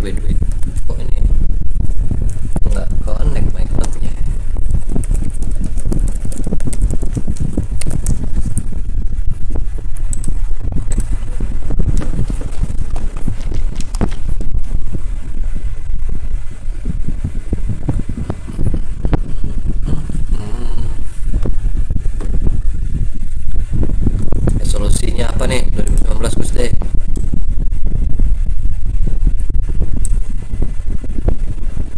wait. Kok ini nggak connect microphone-nya? Solusinya apa nih 2019 Gus deh?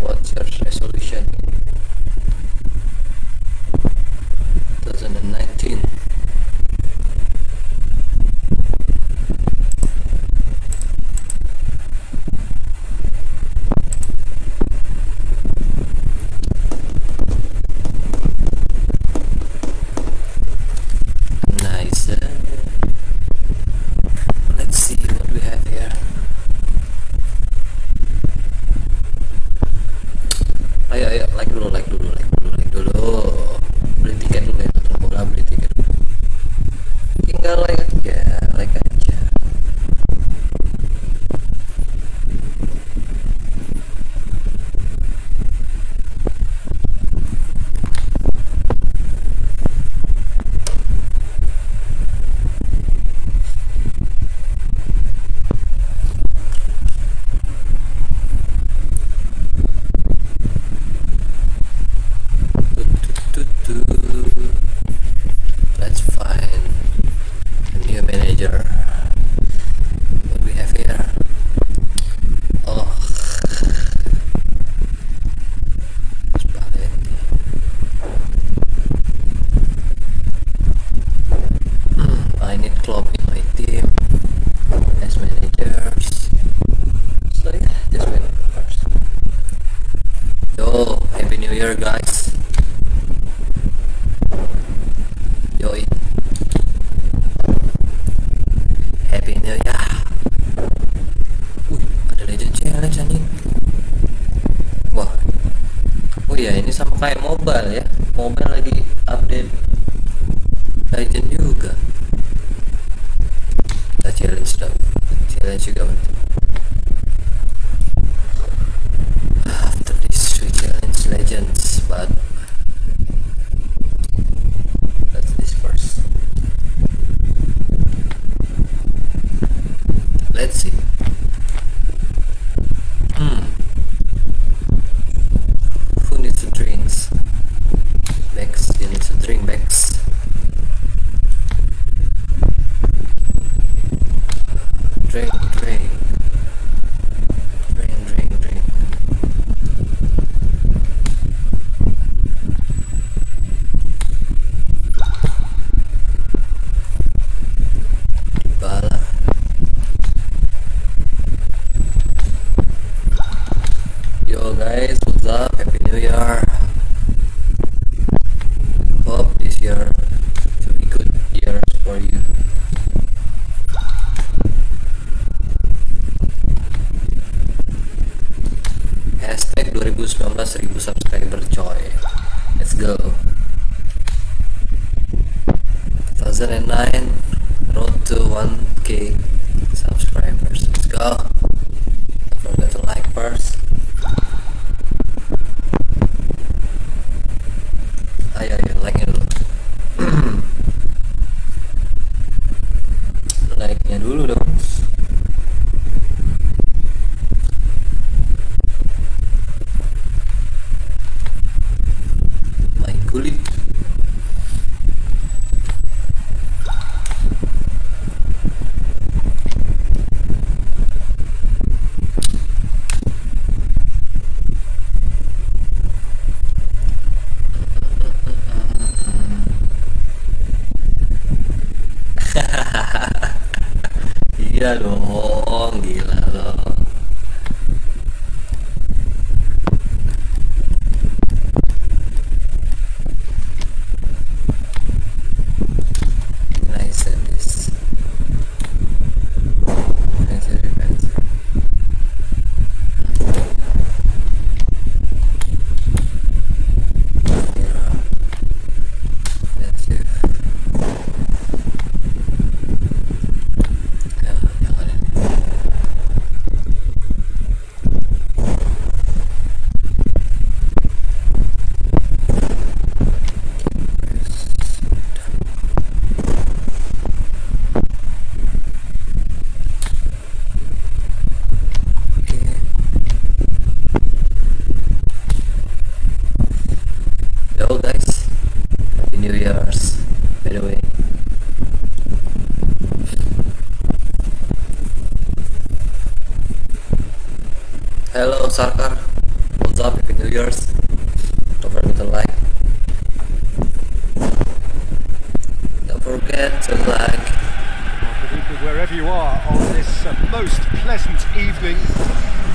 What's your resolution 2019? Nice. Let's see what we have here. Ayo, like dulu. Beli tiket dulu ya, nonton bola beli tiket dulu. Tinggal like aja. Let's find a new manager. What we have here? Oh, Spalletti. I need club in my team as managers. So yeah, just wait first. Yo, happy new year guys. Yoi, happy new year. Ada legend challenge anjing. Wah, oh iya, ini sama kayak mobile ya. Mobile lagi update legend juga. Kita challenge juga betul. After this we challenge legends, but let's see. Who needs the drinks? Bex, you need to drink, Bex. Drink. Yo guys, what's up? Happy New Year. Hope this year to be good years for you. Hashtag 2019 1000 subscriber coy. Let's go. 2009 road to 1k subscribers. Let's go. Don't forget to like first. Ayo, like-nya dulu. Like-nya dulu dong. My kulit. Hello Sarkar, what's up? Happy New Year's. Don't forget to like. Don't forget to like. Good evening wherever you are on this most pleasant evening.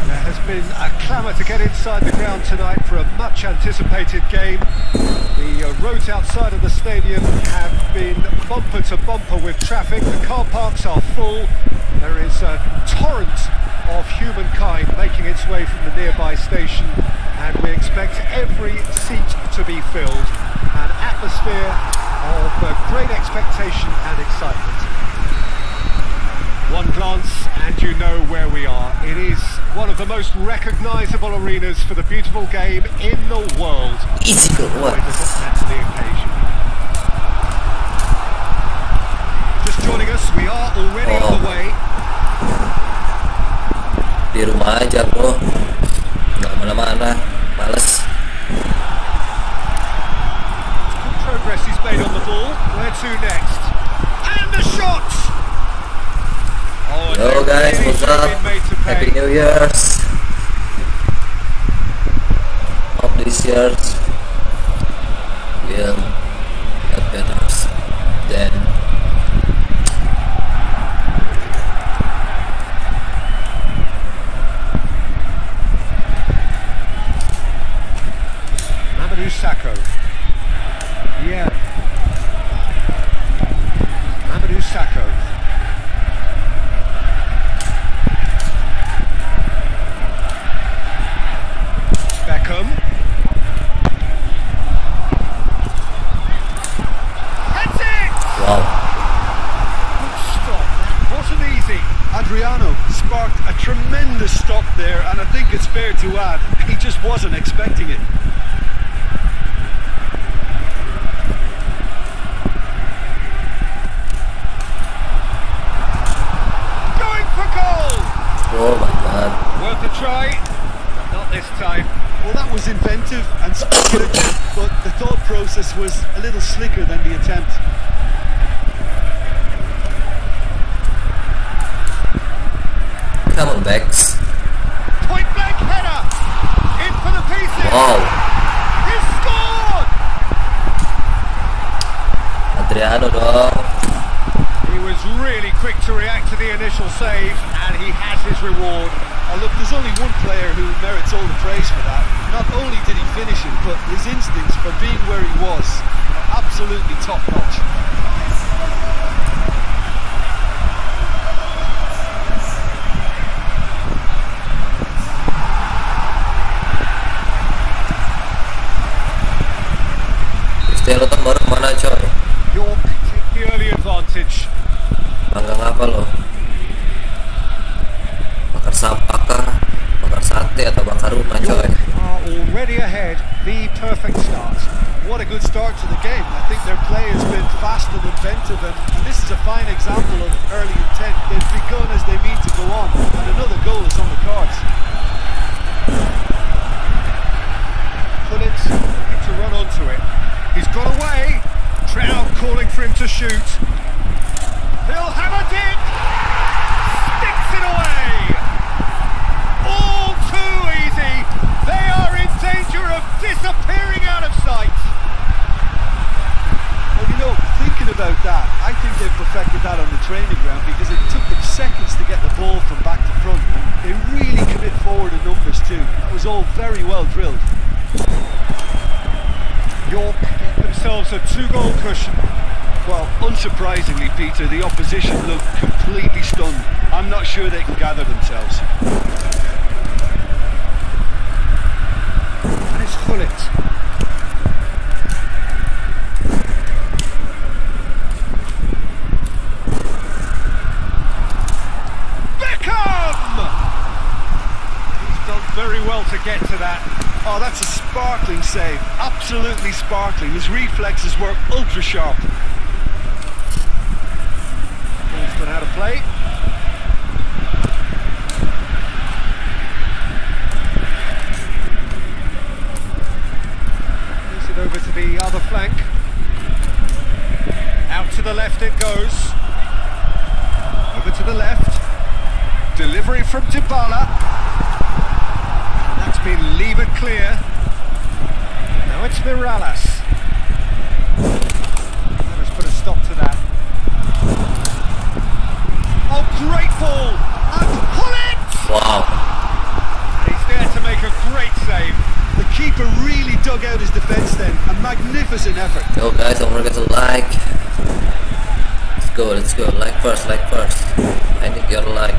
There has been a clamour to get inside the ground tonight for a much anticipated game. The roads outside of the stadium have been bumper to bumper with traffic. The car parks are full. There is a torrent of humankind making its way from the nearby station, and we expect every seat to be filled. An atmosphere of great expectation and excitement. One glance and you know where we are. It is one of the most recognisable arenas for the beautiful game in the world. Easy go, what? To the occasion. Just joining us, we are already on the way. Di rumah aja bro, nggak mana-mana, males. Good progress he's made on the ball. Where to next? And the shot! Oh, Hello guys, what's up? Happy New Year's. Hope this year's will get better than Sacco. Yeah. Mamadou Sacco. Beckham. That's it! wow. Good stop. That wasn't easy. Adriano sparked a tremendous stop there, and I think it's fair to add, he just wasn't expecting it. Oh my god. Worth a try, but not this time. Well, that was inventive and speculative, but the thought process was a little slicker than the attempt. Come on, Bex. Point blank header! In for the pieces! Wow. He scored! Adriano dong. He was really quick to react to the initial save, and he has his reward. Oh, look, there's only one player who merits all the praise for that. Not only did he finish it, but his instincts for being where he was are absolutely top-notch. Stelo tuh baru kemana coy? York take the early advantage. Manggang apa lo? Bakar sampah kah? Bakar sate atau bakar rumah coy? York are already ahead. The perfect start. What a good start to the game. I think their play has been fast and inventive, and this is a fine example of early intent. They've begun as they mean to go on, and another goal is on the cards. Pullet need to run onto it. He's got away. Trout calling for him to shoot. He'll have a dig. Sticks it away. All too easy. They are in danger of disappearing out of sight. Well, you know, thinking about that, I think they've perfected that on the training ground, because it took them seconds to get the ball from back to front. They really commit forward in numbers too. That was all very well drilled. York get themselves a 2-goal cushion. Well, unsurprisingly, Peter, the opposition looked completely stunned. I'm not sure they can gather themselves. And it's Hullet. Beckham! He's done very well to get to that. Oh, that's a sparkling save. Absolutely sparkling. His reflexes were ultra sharp. Ball's gone out of play. Moves it over to the other flank. Out to the left it goes. Over to the left. Delivery from Dybala. save. The keeper really dug out his defence then. A magnificent effort. Yo guys, don't forget to like. Let's go. Like first. I need your like.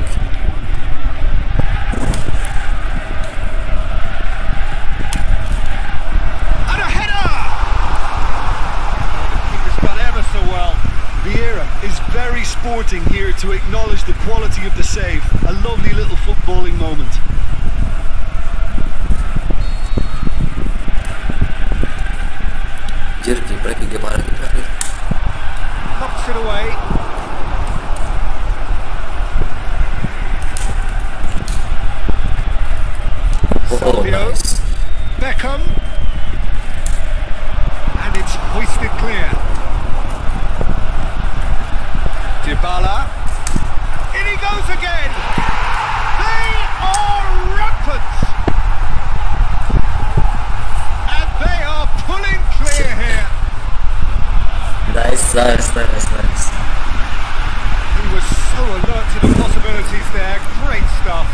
And a header! Oh, the keeper's done ever so well. Vieira is very sporting here to acknowledge the quality of the save. A lovely little footballing moment. Knocks it away. Oh, nice. Beckham. And it's hoisted clear. Dybala. In he goes again. They are rampant. And they are pulling clear here. Nice. He was so alert to the possibilities there. Great stuff.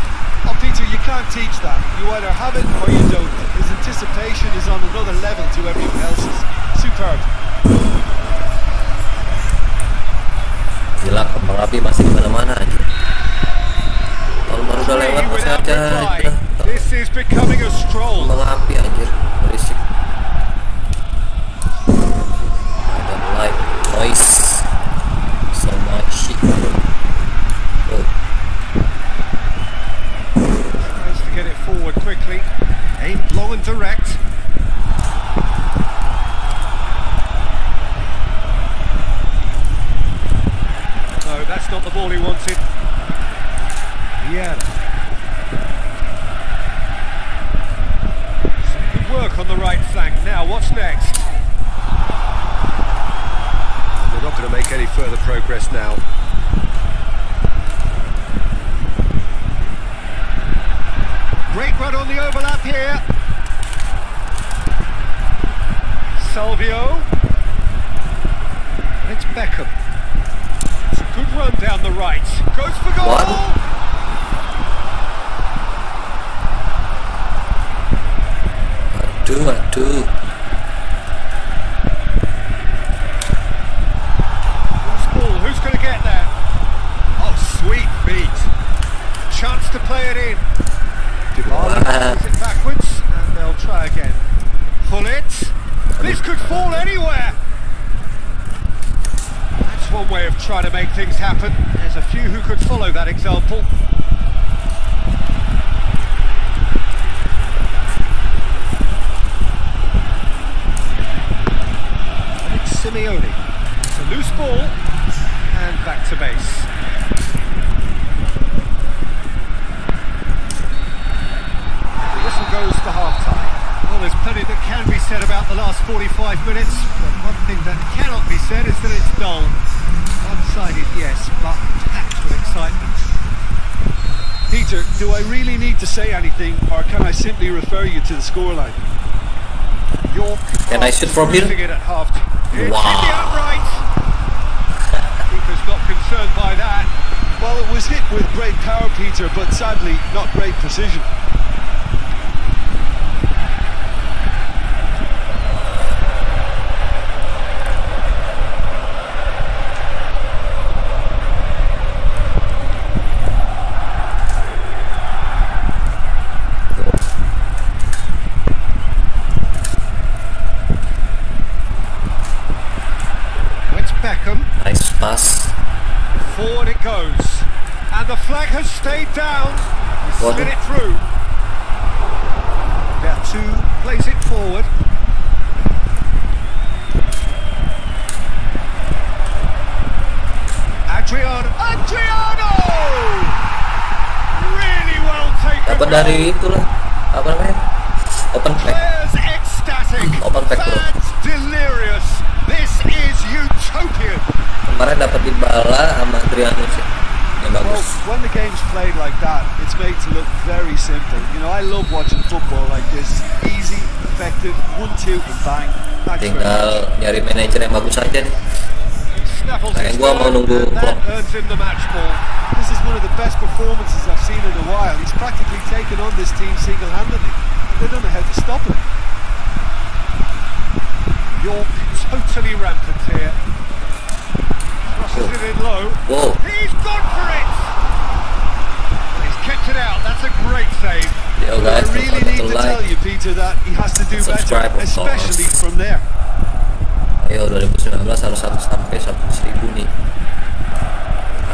Oh, Peter, you can't teach that. You either have it or you don't. His anticipation is on another level to everyone else's. Superb. Gila, kembang api masih di mana-mana aja. Kalau baru udah lewat masih aja. This is becoming a stroll. Kembang api anjir, berisik. I don't like noise so much. Oh. Tries to get it forward quickly. Aimed long and direct. No, that's not the ball he wanted. Yeah. Some good work on the right flank. Now, what's next? They're not going to make any further progress now. Great run on the overlap here. Salvio. And it's Beckham. It's a good run down the right. Goes for goal! What? Aduh. Who's ball? Who's going to get there? Oh, sweet feet. Chance to play it in. Dybala plays it backwards, and they'll try again. Pull it. This could fall anywhere. That's one way of trying to make things happen. There's a few who could follow that example. And it's Simeone. It's a loose ball, and back to base. Goes to half-time. Well, there's plenty that can be said about the last 45 minutes, but one thing that cannot be said is that it's dull. One-sided, yes, but packed with excitement. Peter, do I really need to say anything, or can I simply refer you to the scoreline? York Can I shoot from here? it at half-time. It's Wow. hit the upright. Keeper's not concerned by that. Well, it was hit with great power, Peter, but sadly, not great precision. Beckham. Nice pass. Forward it goes. And the flag has stayed down. He What? slid it through. Bertu plays it forward. Adriano! Really well taken. Dapat dari itulah. Apa namanya? Open flag. Players ecstatic. Open flag, bro. Fans delirious. This is utopian. Kemarin dapat Dybala sama Adriano sih. Yang Well, bagus. when the game's played like that, it's made to look very simple. You know, I love watching football like this. Easy, effective, 1-2 and bang. Thanks very much. Tinggal nyari manajer yang bagus aja nih. Snaffles Kayak his gua mau third, nunggu and that Klopp. earns him the match ball. This is one of the best performances I've seen in a while. He's practically taken on this team single-handedly. they don't know how to stop him. York totally rampant here. Crosses it in low. Whoa. He's gone for it! He's kept it out. That's a great save. Yo guys, I really need to tell you, Peter, that he has to do better, especially from there. Ayo 2019 harus 1 sampai 1.000 nih.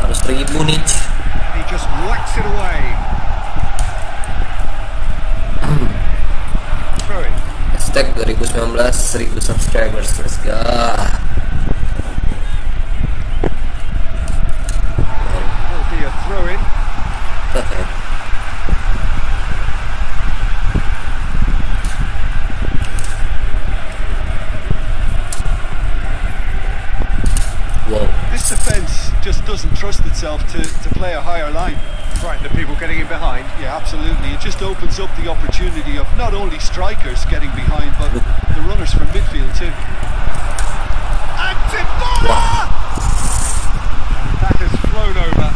Harus 1000 nih. He just whacks it away. Throw it. Hashtag 2019 1000 subscribers. Let's go. Will be a throw-in. Okay. Whoa. This defence just doesn't trust itself to play a higher line. Frighten the people getting in behind. Yeah, absolutely. It just opens up the opportunity of not only strikers getting behind, but the runners from midfield too. And Dybala! And that has flown over.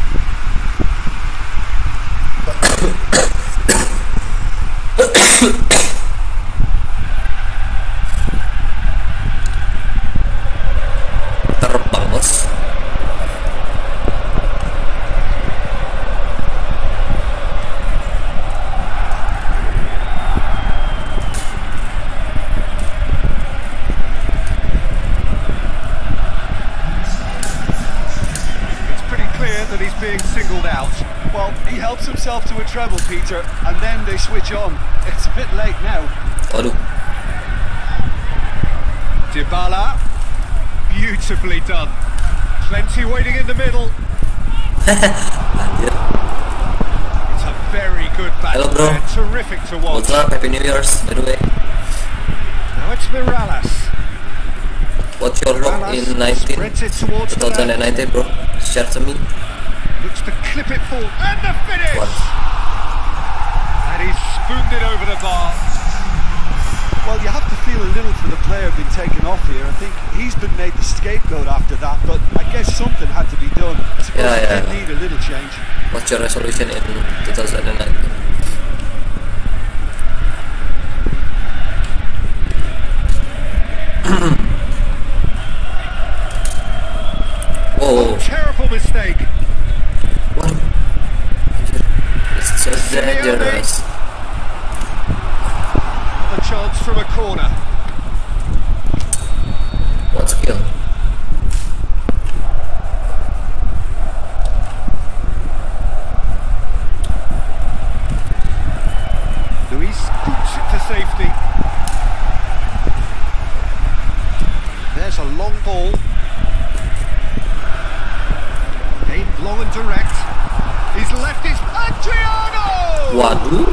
Terbang bos. That he's being singled out. Well, he helps himself to a treble, Peter, and then they switch on. It's a bit late now. Waduh. Dybala, beautifully done. Plenty waiting in the middle. Anjir. It's a very good back Hello, bro. there. Terrific to watch. What's up? Happy New Year's, by the way. Now it's Mirallas. What's your look in 2019, bro? Share to me. Looks to clip it full. And the finish! What? And he's spooned it over the bar. Well, you have to feel a little for the player being taken off here. I think he's been made the scapegoat after that, but I guess something had to be done. I suppose he did need a little change. What's your resolution in 2019? Oh, terrible mistake. What? It's so dangerous. Another chance from a corner. What skill? Luis scoops it to safety. There's a long ball. Aimed long and direct. He's left his Adriano! Waduh.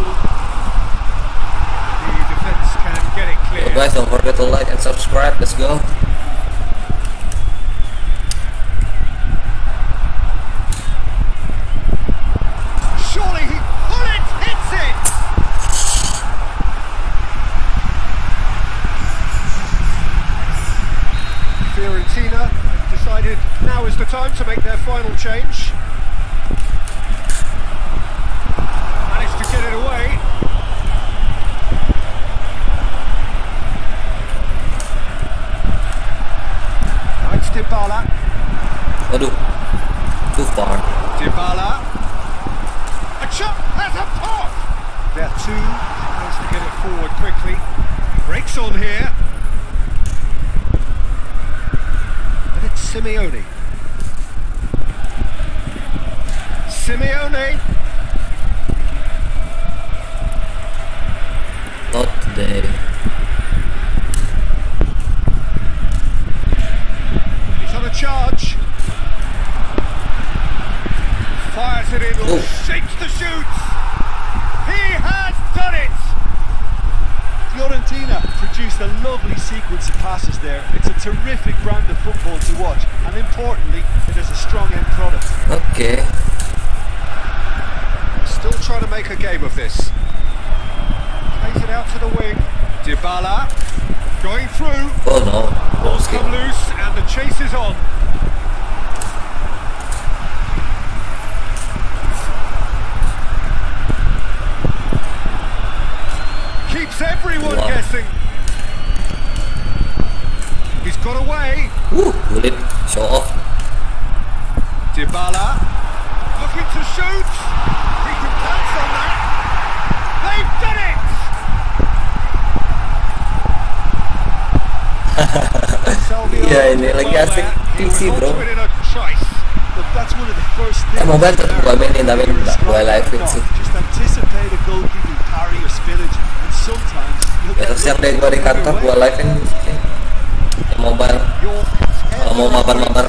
The defence can get it clear. Yo guys, don't forget to like and subscribe. Let's go. Surely he hits it! Fiorentina have decided now is the time to make their final change. Managed to get it away. Now it's Dybala. Waduh. Too far. Dybala. A chop has a pop! There too, managed to get it forward quickly. Breaks on here. And it's Simeone. Simeone! Not today. He's on a charge. Fires it in, shapes the shoots. He has done it! Fiorentina produced a lovely sequence of passes there. It's a terrific brand of football to watch, and importantly, it is a strong end product. Okay. Still trying to make a game of this. Plays it out to the wing. Dybala going through. Oh no. Balls come loose and the chase is on. Sulit, show off. Dybala looking to shoot. He can pounce on that. They've done it. Iya, ini lagi asik PC bro. That's one of the first things. Mobile tetap gua mainin tapi gua live sih. Just anticipate a goalkeeping parry or spillage, and sometimes Besok siang deh gua di kantor gua live in mobile. Kalau mau mabar-mabar,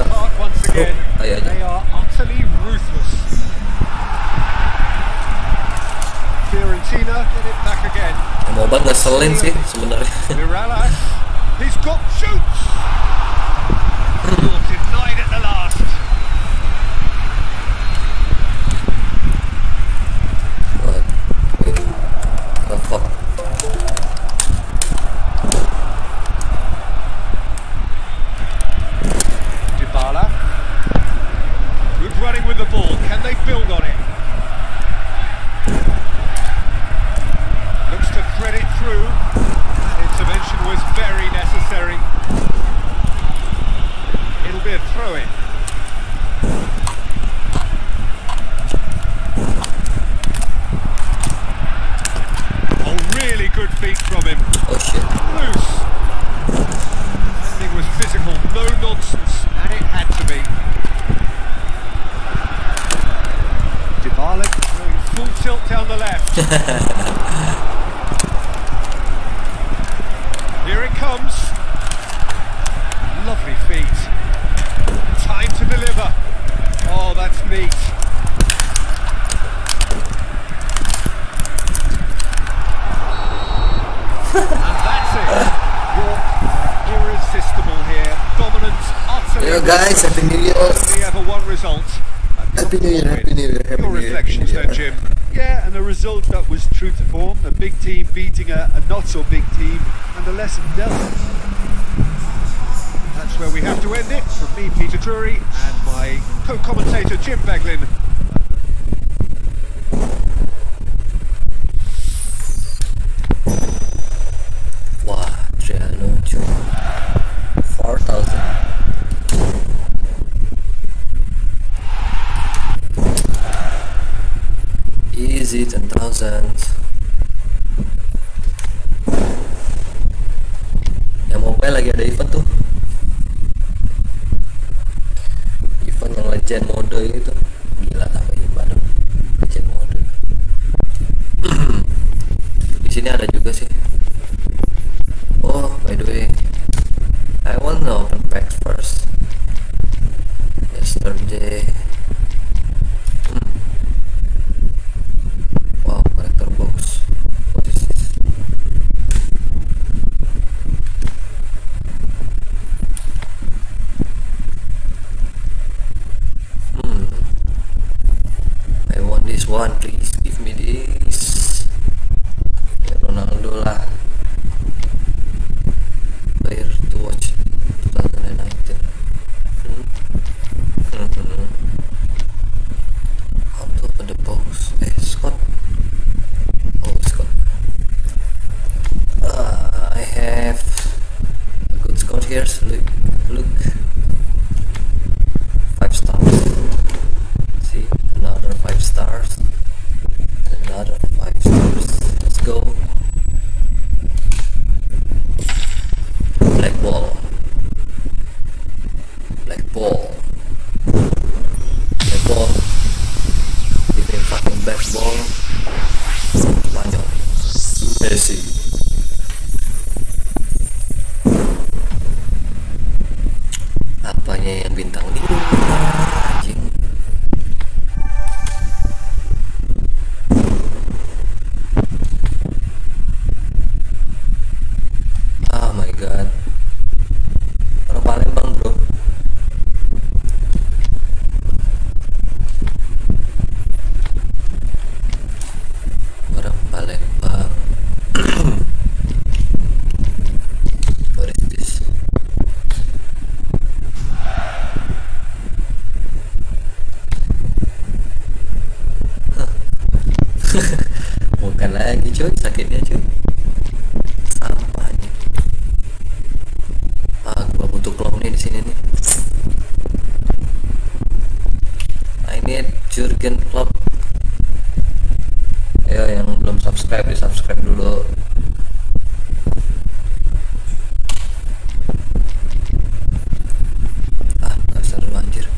ayo aja. Fiorentina get it back again. Mobile ngeselin sih sebenarnya. He's got shoots. Denied at the last. What? Wait. The fuck? Dybala. Good running with the ball. Can they build on it? Looks to thread it through. Intervention was very necessary. It'll be a throw-in. Oh, really good feet from him. Oh shit. Loose. It was physical, no nonsense, and it had to be. Kabylake going full tilt down the left. Here it comes. Lovely feet. Time to deliver. Oh, that's neat. And that's it. You're irresistible here. Dominant, utterly. Yo guys, happy new year. Only ever one result. Happy new year, happy new year, happy Your new year. reflections then, Jim. Yeah, and a result that was true to form. A big team beating a not so big team, and a lesson dealt. That's where we have to end it. From me, Peter Drury, and my co-commentator, Jim Beglin. Wah, Triano cuy. 4,000. Easy 10,000. Ya mobile lagi ada event tuh. Event yang legend mode gitu. Gila apa gimana? Legend mode. Di sini ada juga sih. Oh, by the way, I wanna open packs first. Yesterday. Wow, collector box. What is this? I want this one, please give me this. Ya, Ronaldo lah. Player to watch 2019. How to open the box? Scott. Oh, Scott. I have a good Scott here. So look. 5 stars. See, another 5 stars. Another 5 stars. Let's go. Black ball. Black ball. Black ball. Give me a fucking black ball. Spanyol. Messi. Apanya yang bintang ini? Anjing. Oh my god. Orang Palembang bro. Orang Palembang. What is this? Bukan lagi cuy, sakitnya cuy. Sampahnya. Gua butuh klop nih di sini nih. subscribe dulu. Gak seru anjir.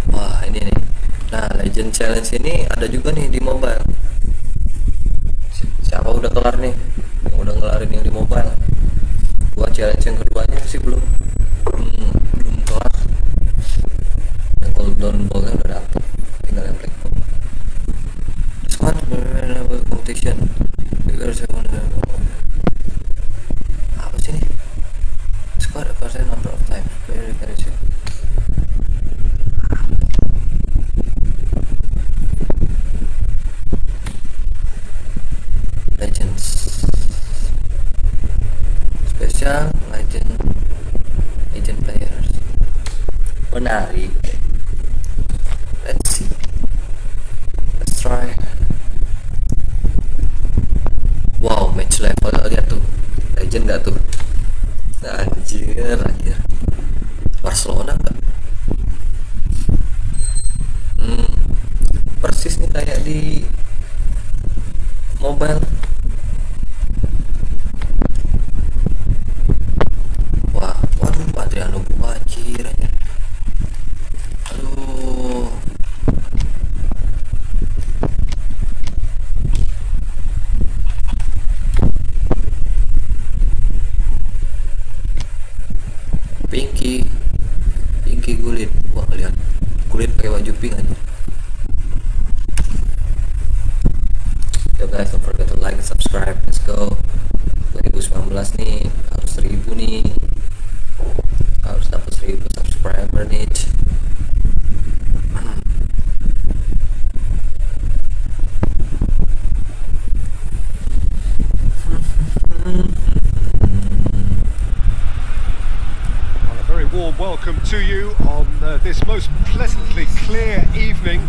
Wah ini nih. Nah Legend Challenge ini ada juga nih di mobile. Siapa udah kelar nih? Yang udah ngelarin yang di mobile. Gua challenge yang keduanya sih belum kelar. Yang golden ballnya udah dapet, tinggal yang black ball. Squad competition. Apa sih nih? Squad percent number of times. Very Legends Special Legend players. Menarik. Let's see. Let's try. Wow, match level lihat tuh. Legend gak tuh? Anjir. Barcelona gak? Persis nih kayak di mobile. Waduh, Adriano anjir aja. Aduh. Pinky Gulit. Wah, lihat. Gulit pakai baju pink aja. Yo guys, don't forget to like and subscribe. Let's go. 2019 nih, harus 1000 nih. Harus dapat 1000 subscriber nih. Well, a very warm welcome to you on this most pleasantly clear evening.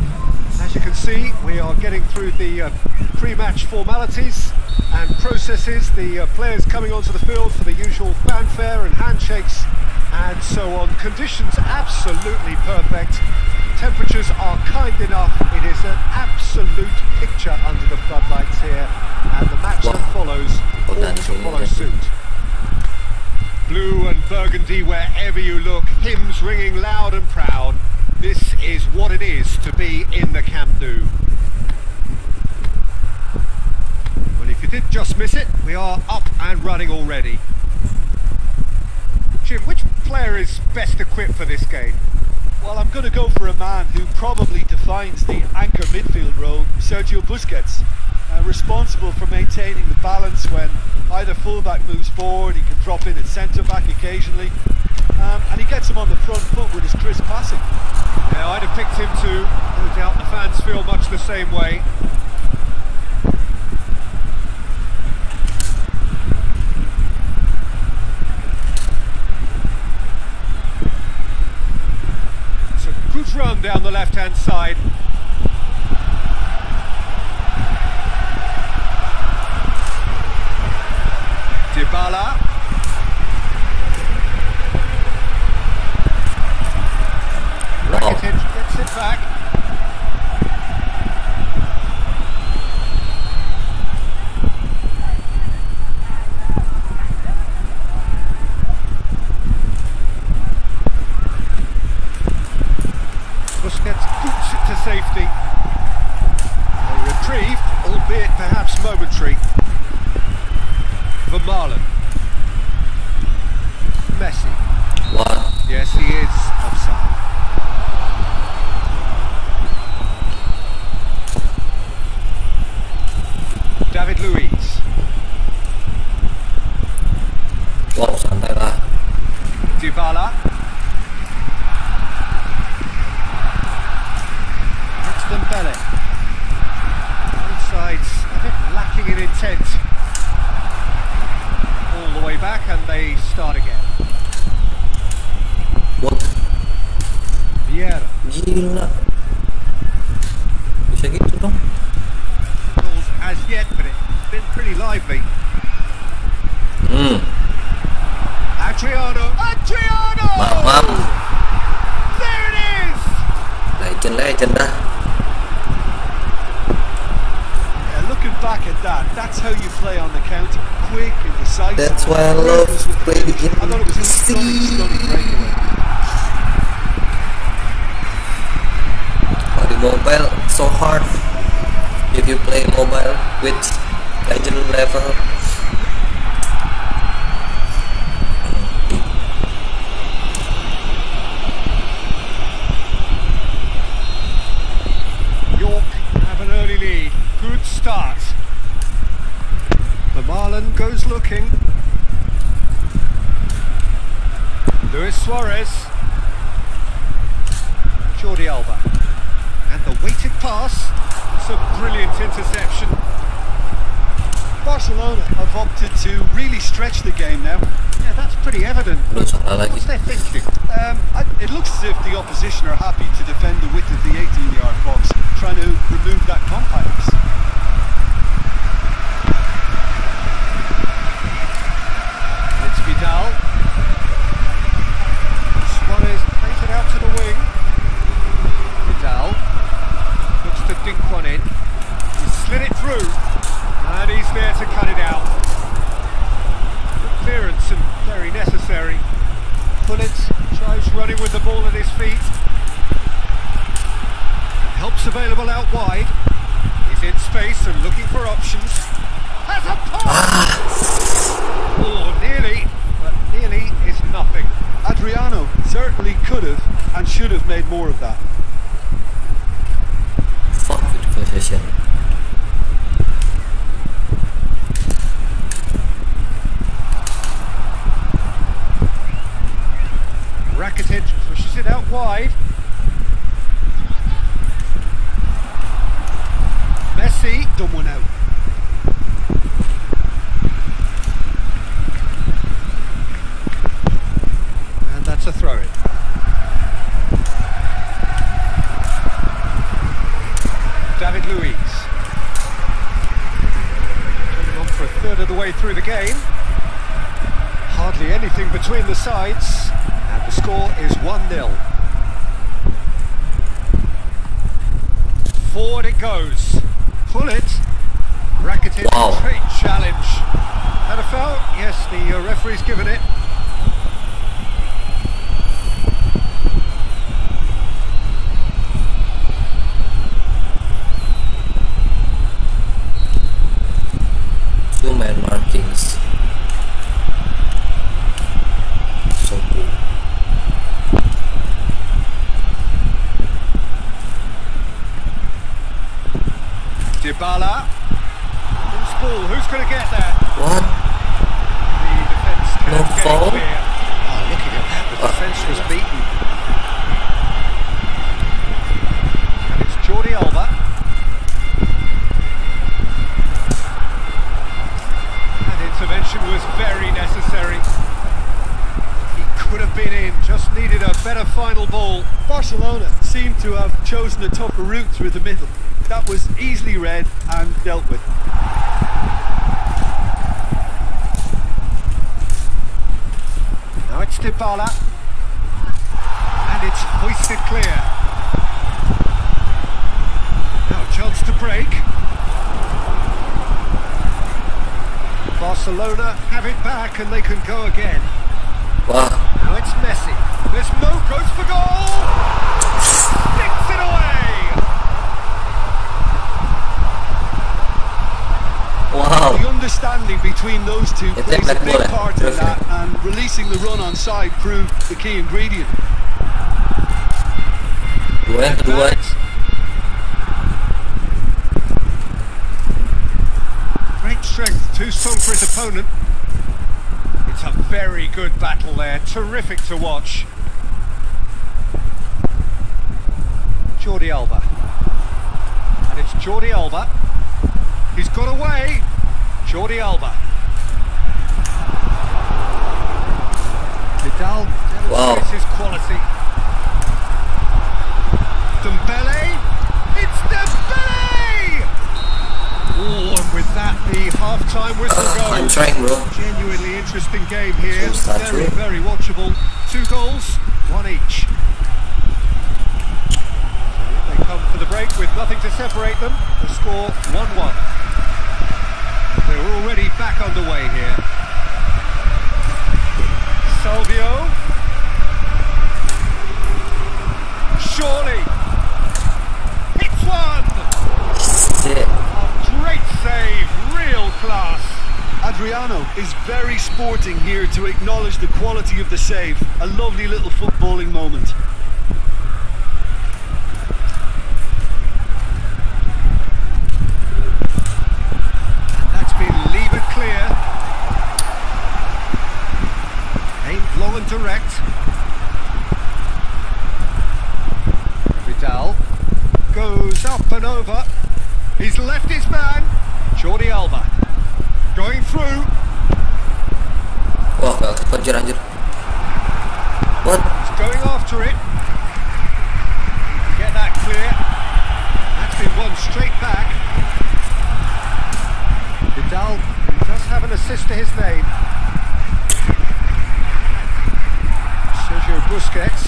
As you can see, we are getting through the pre-match formalities and processes, the players coming onto the field for the usual fanfare and handshakes and so on. Conditions absolutely perfect. Temperatures are kind enough. It is an absolute picture under the floodlights here, and the match that follows ought to follow suit. Blue and burgundy wherever you look, hymns ringing loud and proud. This is what it is to be in the Camp Nou. Well, if you did just miss it, we are up and running already. Jim, which player is best equipped for this game? Well, I'm going to go for a man who probably defines the anchor midfield role, Sergio Busquets. Responsible for maintaining the balance when either fullback moves forward, he can drop in at centre-back occasionally, and he gets him on the front foot with his crisp passing. Yeah, I'd have picked him too. No doubt the fans feel much the same way. It's a good run down the left-hand side. Dybala. Rakitic gets it back. Busquets boots it to safety. A reprieve, albeit perhaps momentary. For Marlon. Messi. What? Yes, he is offside. David Luiz. Wow, santai lah. Dybala. It's Dembele. Both sides a bit lacking in intent. All the way back and they start again. What? Vieira. Gila. Bisa gitu dong. Goals as yet, but it's been pretty lively. Adriano. count, quick and decisive. That's why I love playing the game. I thought it was a stunning breakaway. But the mobile so hard. If you play mobile with legend level, York have an early lead. Good start. The Marlin goes looking. Luis Suarez. Jordi Alba. And the weighted pass. It's a brilliant interception. Barcelona have opted to really stretch the game now. Yeah, that's pretty evident. belum salah lagi. What's their thinking? It looks as if the opposition are happy to defend the width of the 18-yard box, trying to remove that compactness. It's Vidal. Suarez plays it out to the wing. Vidal looks to dink one in. He slid it through, and he's there to cut it out. Good clearance and very necessary. Pullet tries running with the ball at his feet. Help's available out wide. He's in space and looking for options. Has a pass! Oh, nearly, but nearly is nothing. Adriano certainly could have and should have made more of that. Fuck with possession. Rakitic pushes it out wide. Messi, Done one out. and that's a throw-in. David Luiz. Coming on for a third of the way through the game. Hardly anything between the sides, and the score is 1-0. Forward it goes. Pull it. Rakitic, Wow. great challenge. And a foul? Yes, the referee's given it. Two-man markings. So cool. Dybala. Loose ball, who's going to get that? What? The defence No can't get foul? it clear. Oh, looking at that, the defence was beaten. And it's Jordi Alba. And intervention was very necessary. He could have been in, just needed a better final ball. Barcelona seem to have chosen a tougher route through the middle. That was easily read and dealt with. Now it's Dybala. And it's hoisted clear. Now chance to break. Barcelona have it back and they can go again. Wow. Now it's Messi. There's no goes for goal. Sticks it away. Wow. The understanding between those two It's plays a like big bola. part in that, and releasing the run on side proved the key ingredient. Dua yang kedua. Great strength, too strong for his opponent. It's a very good battle there, terrific to watch. Jordi Alba. And it's Jordi Alba. He's got away. Jordi Alba. Vidal demonstrates his quality. Dembele. It's Dembele! Oh, and with that, the half-time whistle I'm goes. trying, bro. Genuinely interesting game here. So start Very, through. very watchable. 2 goals, 1 each. They come for the break with nothing to separate them. The score 1-1. They were all already back underway here. Salvio. Surely. Hits one. Shit. Oh, great save, real class. Adriano is very sporting here to acknowledge the quality of the save. A lovely little footballing moment. That's been levered clear. Aimed low and direct. Vidal goes up and over. He's left his man. Jordi Alba going through. Wah, gak kejar anjir. What? He's going after it. Get that clear. That's been won straight back. Vidal does have an assist to his name. Sergio Busquets.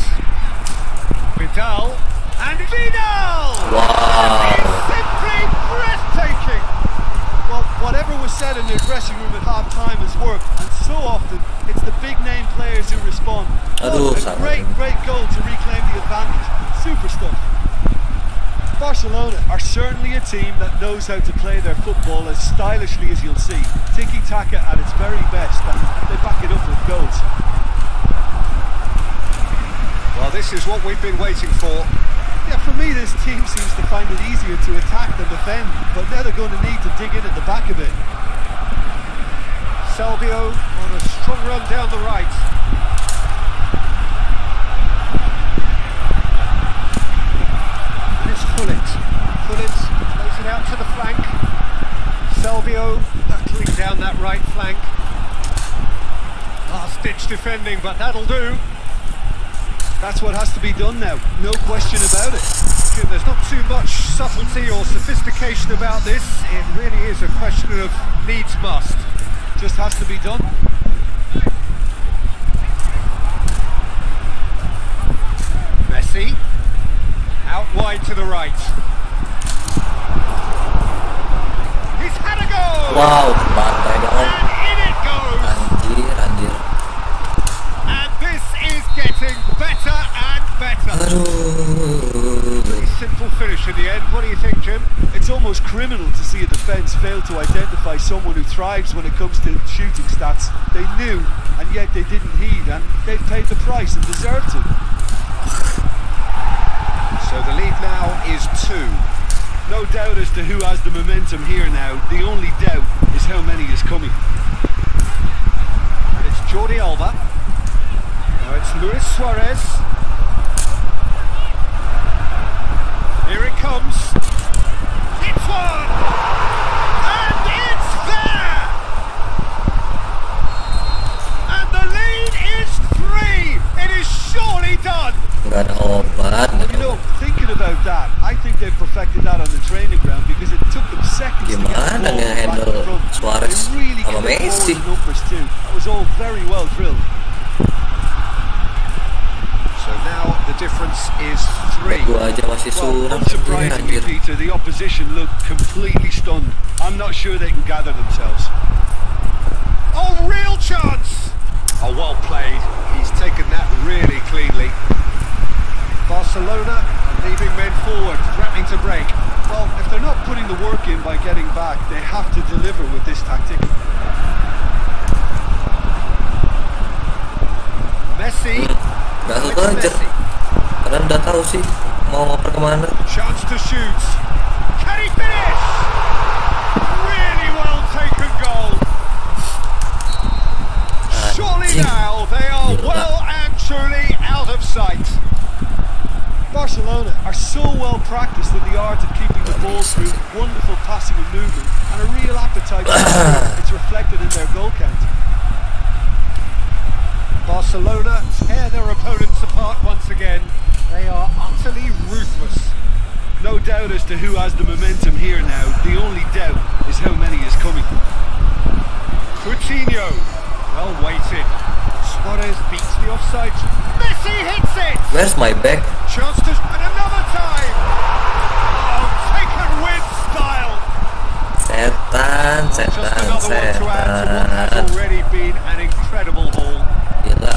Vidal. And Vidal! Wow. It's simply breathtaking! Well, whatever was said in the dressing room at half-time has worked, and so often it's the big-name players who respond. Aduh, A sama. great goal to reclaim the advantage. Super stuff. Barcelona are certainly a team that knows how to play their football as stylishly as you'll see. Tiki-taka at its very best, and they back it up with goals. Well, this is what we've been waiting for. Yeah, for me this team seems to find it easier to attack than defend, but now they're going to need to dig in at the back a bit. Salvio on a strong run down the right. And it's Gullit. Gullit plays it out to the flank. Salvio battling down that right flank. Last-ditch defending, but that'll do. That's what has to be done now, no question about it. There's not too much subtlety or sophistication about this. It really is a question of needs must. Just has to be done. Messi, out wide to the right. He's had a go! Wow, bantai dong. And in it goes! Anjir. And this is getting better and better. Aduh. Pretty simple finish in the end. What do you think, Jim? It's almost criminal to see a defence fail to identify someone who thrives when it comes to shooting stats. They knew, and yet they didn't heed, and they've paid the price and deserved to. So the lead now is 2. No doubt as to who has the momentum here now. The only doubt is how many is coming. And it's Jordi Alba. Now it's Luis Suarez. Here it comes. It's one! And it's there! And the lead is 3! It is surely done! Nggak ada obat. Well, you know, thinking about that, I think they've perfected that on the training ground because it took them seconds to get the Gimana ball nge-handle back in front. Suarez They really sama get the ball Messi? in numbers too. That was all very well drilled. So now the difference is 3. Gua aja masih Well, suram. unsurprisingly, Anjir. Peter, the opposition looked completely stunned. I'm not sure they can gather themselves. Oh, real chance! Oh, well played. He's taken that really cleanly. Barcelona are leaving men forward, threatening to break. Well, if they're not putting the work in by getting back, they have to deliver with this tactic. Messi. Nggak It's kekejar. Messi. Karena udah tahu sih mau ngoper kemana. Chance to shoot. Can he finish? Really well taken goal. Surely Anjing. now they are well and truly out of sight. Barcelona are so well practiced in the art of keeping the ball through, wonderful passing and movement, and a real appetite for scoring. It's reflected in their goal count. Barcelona tear their opponents apart once again. They are utterly ruthless. No doubt as to who has the momentum here now. The only doubt is how many is coming. Coutinho, well weighted. Suarez beats the offside. Messi hits it! Where's my bag? Chance to... and another time! Oh, taken with style! Setan. Just another one to add to what has already been an incredible haul. Gila.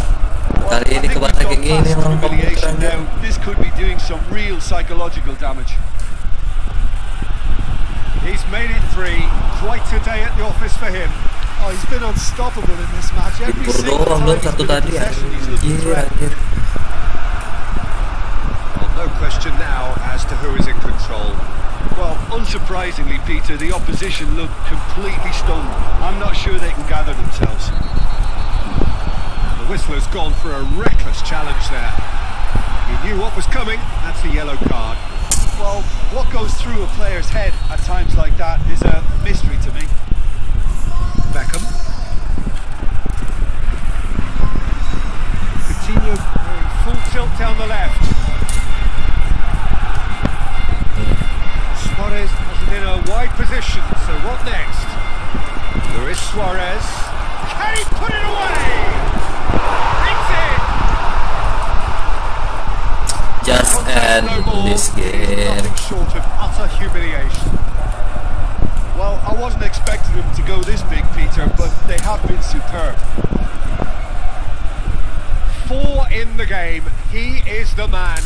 Kali ini kebatas kayak gini emang humiliation now. This could be doing some real psychological damage. He's made it 3. Quite a day at the office for him. Oh, he's been unstoppable in this match. Every Libur single doang time dong he's satu been in tadi possession, he's looking anjir, threatened. anjir. Well, no question now as to who is in control. Well, unsurprisingly, Peter, the opposition look completely stunned. I'm not sure they can gather themselves. The whistler's gone for a reckless challenge there. He knew what was coming. That's a yellow card. Well, what goes through a player's head at times like that is a mystery to me. Beckham. Coutinho going full tilt down the left. Suarez has it in a wide position, so what next? There is Suarez. Can he put it away? It's in! Just end this game. Nothing short of utter humiliation. Well, I wasn't expecting them to go this big, Peter, but they have been superb. 4 in the game. He is the man.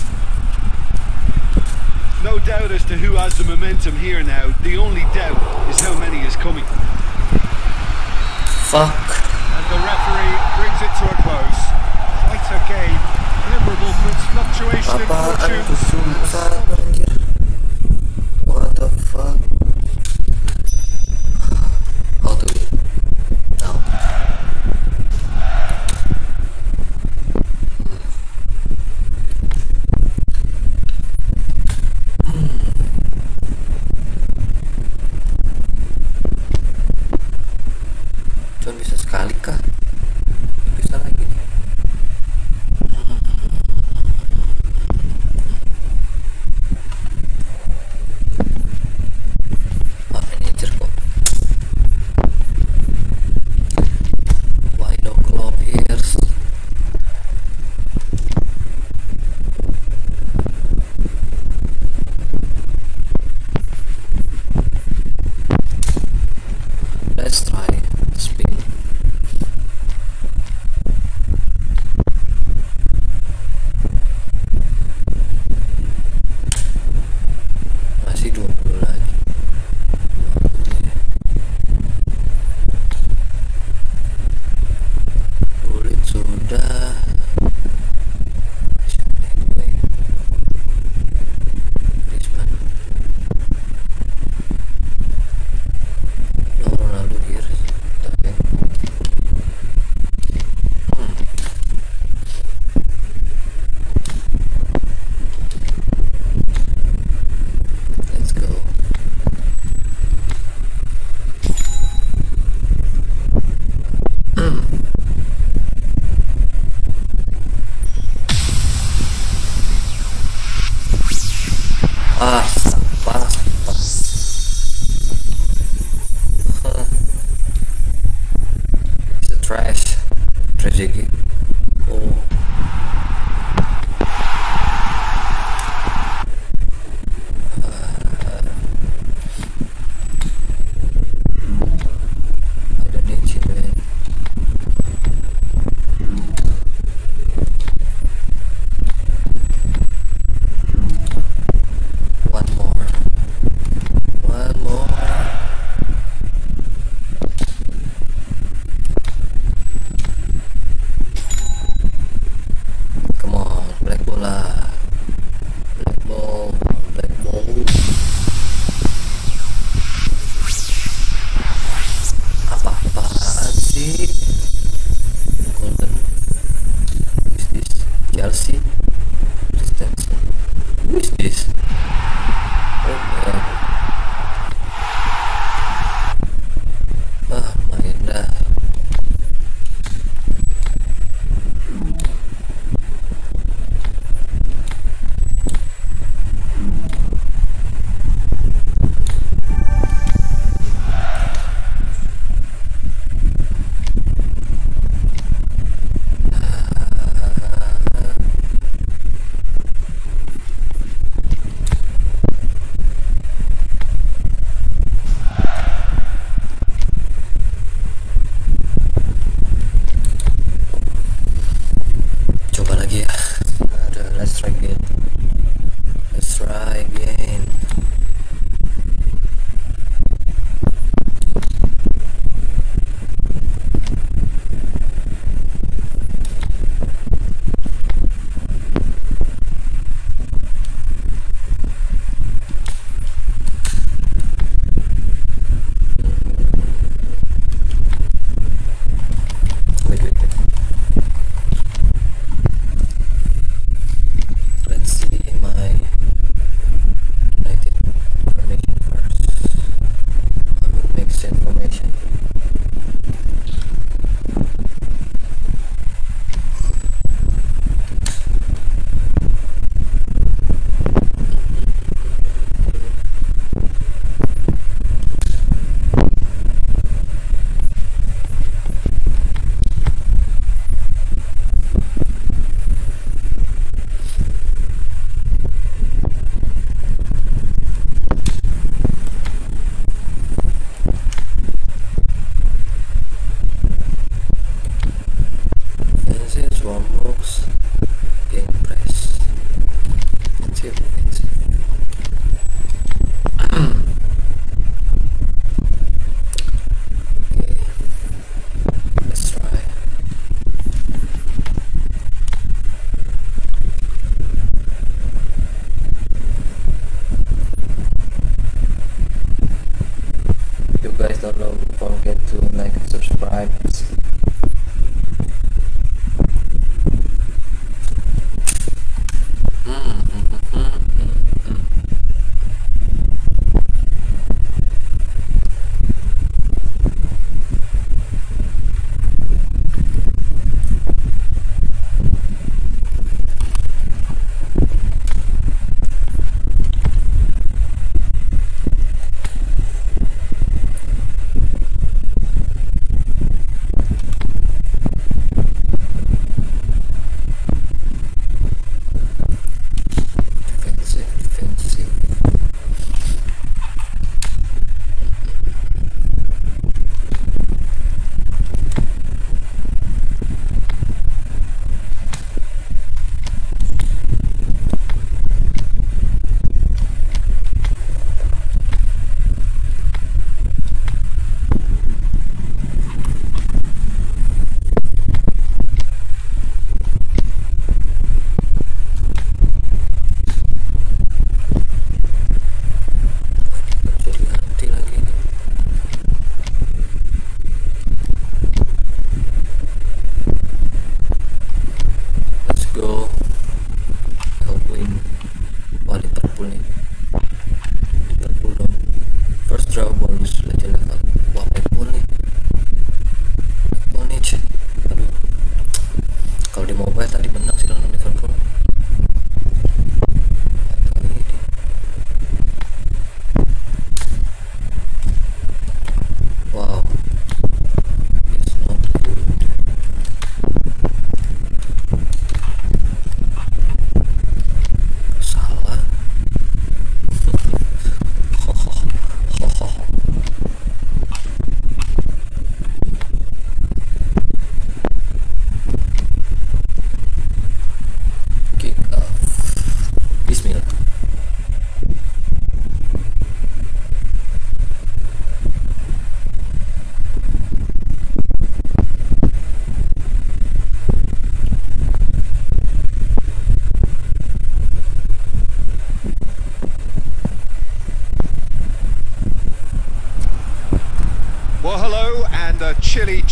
No doubt as to who has the momentum here now. The only doubt is how many is coming. Fuck. And the referee brings it to a close. Quite a game. Memorable for its fluctuation in Apaan fortune. tuh sumpah anjir. What the fuck. How to win? Now. Cuman bisa sekali kah? Bisa lagi nih. Manager kok. Why no club here? Let's try spin. Masih 20 lagi. Kulit sudah. Griezmann. No Ronaldo here. Okay. Let's go. Sampah. It's a trash game. Oh. I don't need you, man. One more. Come on, black bola. Black ball. Apa-apaan sih? Golden. Who is this? Chelsea. Christensen. Who is this? Oh man. Main dah.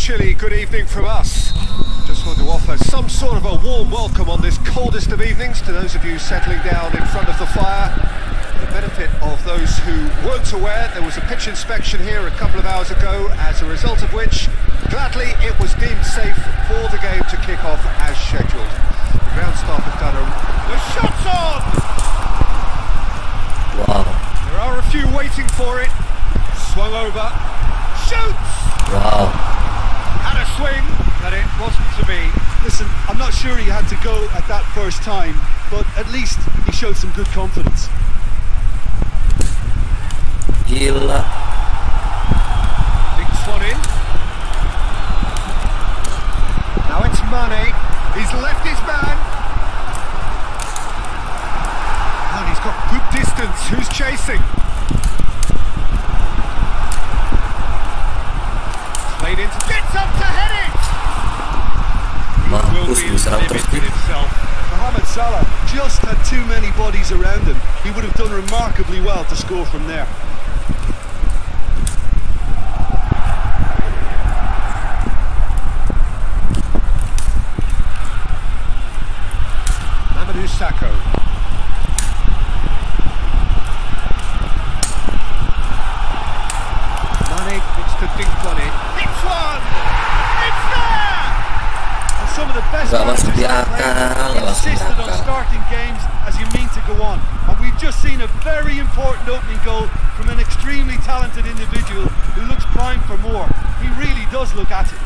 chilly good evening from us. Just want to offer some sort of a warm welcome on this coldest of evenings to those of you settling down in front of the fire. For the benefit of those who weren't aware, there was a pitch inspection here a couple of hours ago, as a result of which, gladly, it was deemed safe for the game to kick off as scheduled. The ground staff have done the shot's on! Wow. There are a few waiting for it. Swung over. Shoots! Wow. Had a swing, but it wasn't to be. Listen, I'm not sure he had to go at that first time, but at least he showed some good confidence. Gila. Big one in. Now it's Mane. He's left his man. And he's got good distance. Who's chasing? Played into. Gets up to head it! Mampus diserang terus nih. Mohamed Salah just had too many bodies around him. He would have done remarkably well to score from there. Sacco. Mane gets to dink on it. It's one! It's there! And some of the best managers insisted on starting games as you mean to go on. And we've just seen a very important opening goal from an extremely talented individual who looks primed for more. He really does look at it.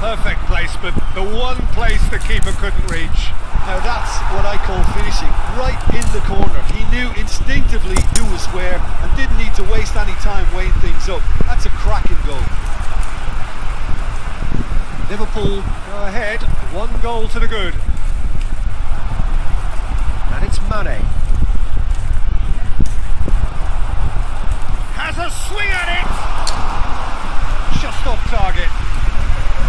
Perfect placement, the one place the keeper couldn't reach. Now that's what I call finishing, right in the corner. He knew instinctively who was where and didn't need to waste any time weighing things up. That's a cracking goal. Liverpool go ahead, 1 goal to the good. And it's Mane. Has a swing at it! Just off target.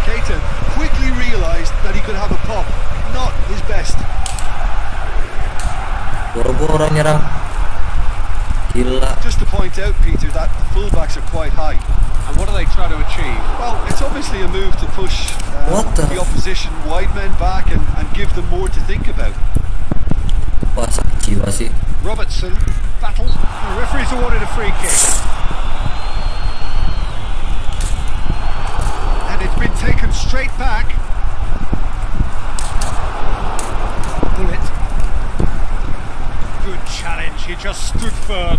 Keita quickly realised that he could have a pop. Not his best. Boro-boro nyerang. Gila. Just to point out, Peter, that the fullbacks are quite high. And what do they try to achieve? Well, it's obviously a move to push the opposition wide men back and give them more to think about. Wah, sakit jiwa sih. Robertson battles. The referee's awarded a free kick. And it's been taken straight back. Good challenge, he just stood firm.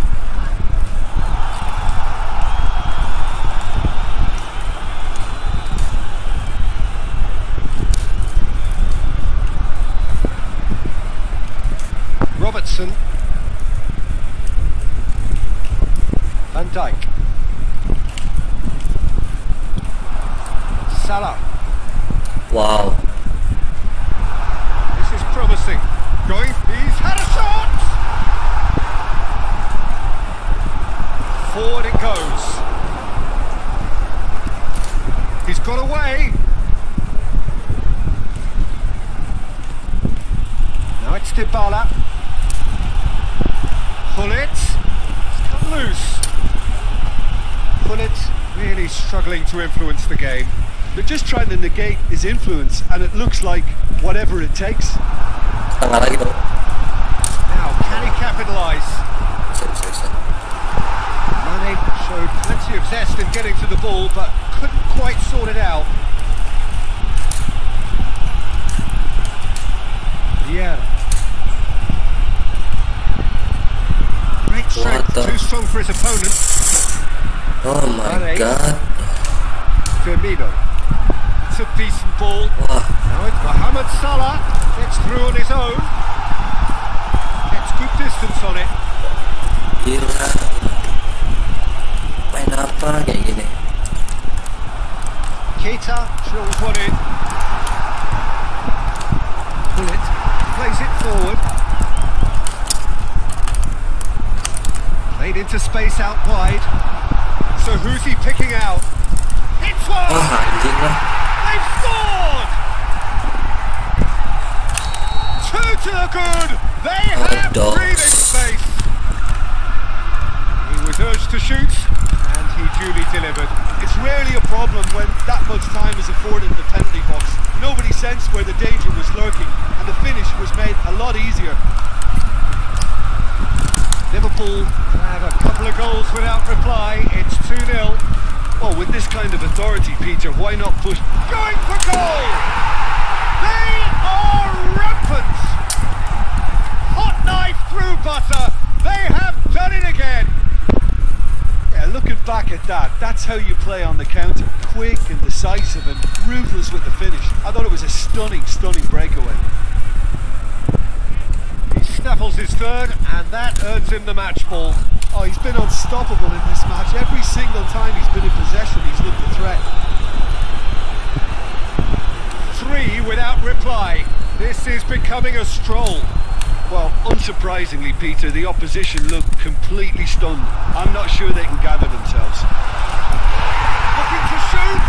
Robertson. Van Dijk. Salah. Wow. This is promising. Going, he's had a shot! Forward it goes. He's got away. Now it's Dybala. Pullet. It's come loose. Pullet really struggling to influence the game. They're just trying to negate his influence, and it looks like whatever it takes. Tengah lagi dong. Now, can he capitalise? Bisa. Mane showed plenty of zest in getting to the ball, but couldn't quite sort it out. Yudha. Great strength, too strong for his opponent. Oh my god. Firmino. It's a decent ball. Wah. Now it's Mohamed Salah. Gets through on his own. Gets good distance on it. Gila. Main apa kayak gini? Keita drills one in. Pullet plays it forward. Played into space out wide. So who's he picking out? It's one! Oh anjing lah. They've scored! 2 to the good! They have breathing space! He was urged to shoot, and he duly delivered. It's rarely a problem when that much time is afforded in the penalty box. Nobody sensed where the danger was lurking, and the finish was made a lot easier. Liverpool have a couple of goals without reply. It's 2-0. Well, with this kind of authority, Peter, why not push? Going for goal! They are rampant! Hot knife through butter. They have done it again. Yeah, looking back at that, that's how you play on the counter. Quick and decisive and ruthless with the finish. I thought it was a stunning, stunning breakaway. He snaffles his third, and that earns him the match ball. Oh, he's been unstoppable in this match. Every single time he's been in possession, he's looked a threat. 3 without reply. This is becoming a stroll. Well, unsurprisingly, Peter, the opposition look completely stunned. I'm not sure they can gather themselves. Looking to shoot!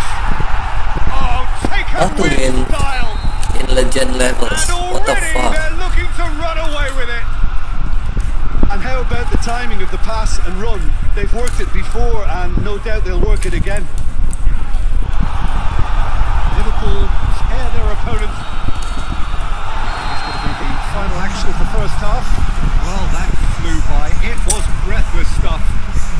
Oh, taken with style! In legend levels, And what the already fuck? they're looking to run away with it! And how about the timing of the pass and run? They've worked it before, and no doubt they'll work it again. Liverpool tear their opponent. It's going to be the final action of the first half. Well, that flew by. It was breathless stuff.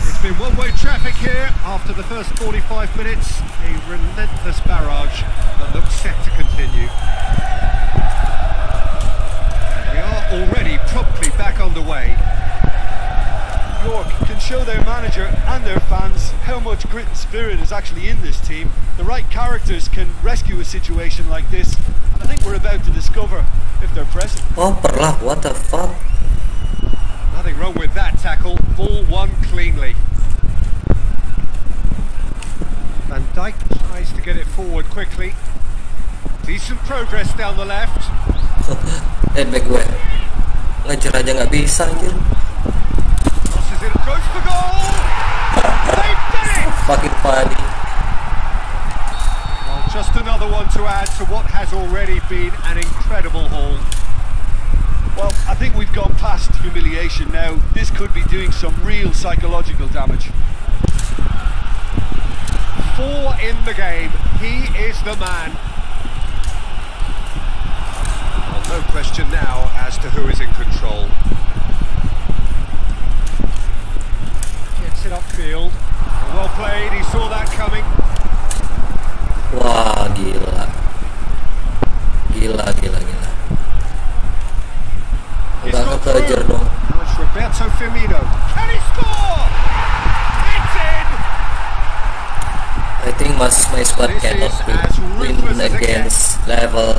It's been one-way traffic here after the first 45 minutes. A relentless barrage that looks set to continue. We are already promptly back underway. York can show their manager and their fans how much grit and spirit is actually in this team. The right characters can rescue a situation like this, and I think we're about to discover if they're present. Oh, perlah, what the fuck? Nothing wrong with that tackle. Ball won cleanly. Van Dijk tries to get it forward quickly. Decent progress down the left. Back gue ngejar aja nggak bisa anjir. Crosses it, goes for goal! They've done it! Fucking funny. Well, just another one to add to what has already been an incredible haul. Well, I think we've gone past humiliation now. This could be doing some real psychological damage. 4 in the game. He is the man. Well, no question now as to who is in control. Gets it upfield. Well played, he saw that coming. Wah, gila. Gila. He's Enggak got kejar through. dong. Now it's Roberto Firmino. Can he score? It's in! I think my squad This cannot is as win ruthless as it against level.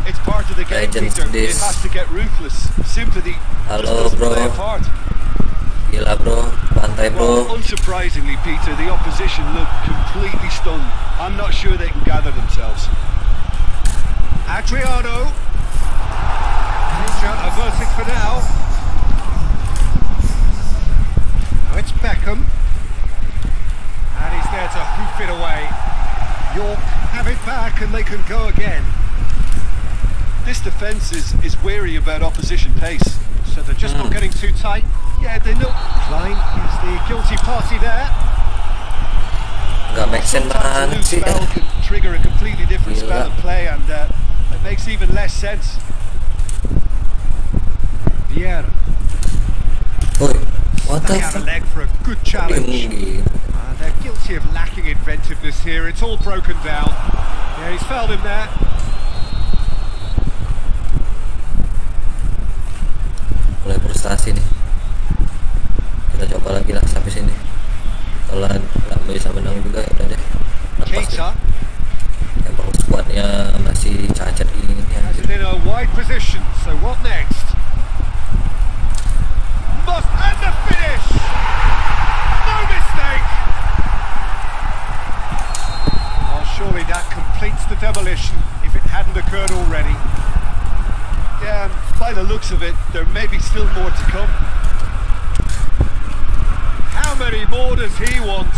It's part of the game, Legends Peter. It this. has to get ruthless. Sympathy just Halo, doesn't bro. play a part. Gila bro, pantai bro. Well, unsurprisingly, Peter, the opposition look completely stunned. I'm not sure they can gather themselves. Adriano. Ninja averting for now. Now it's Beckham. And he's there to hoof it away. York have it back and they can go again. This defence is wary about opposition pace. So they're just not getting too tight. Yeah, they know. Klein is the guilty party there. Gak make sense Sometimes a banget loose sih. spell can trigger a completely different Gila. spell of play, and it makes even less sense. Vieira. Oi, what the Stuck out a fuck? leg for a good challenge. Tinggi. They're guilty of lacking inventiveness here. It's all broken down. Yeah, he's fouled him there. Mulai frustasi nih. Kita coba lagi lah sampai sini. Kalau nggak bisa menang juga ya udah deh. Lepas deh. Keita Emang squadnya masih cacat ini. has it in a wide position. So what next? Must and the finish. No mistake. Well, surely that completes the demolition if it hadn't occurred already. Yeah, and by the looks of it, there may be still more to come. How many more does he want?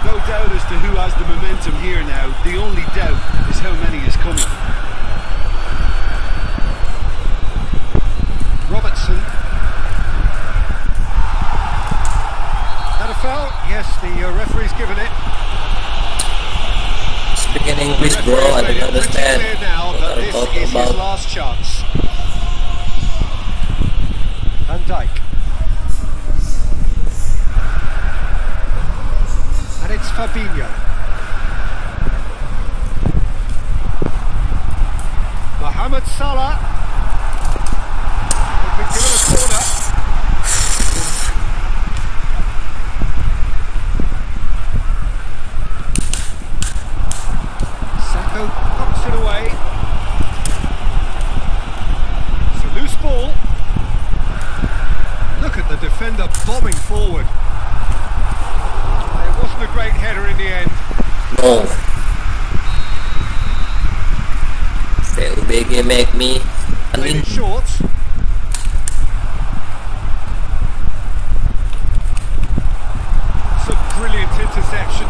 No doubt as to who has the momentum here now. The only doubt is how many is coming. Robertson. That a foul? Yes, the English, bro. I don't understand. Clear now What that are you this talking is his about? last chance. Van Dijk. And it's Fabinho. Mohamed Salah. Has been given a corner. Sacco knocks it away. It's a loose ball. Look at the defender bombing forward. It wasn't a great header in the end. No. PUBG make me Played it short. It's a brilliant interception.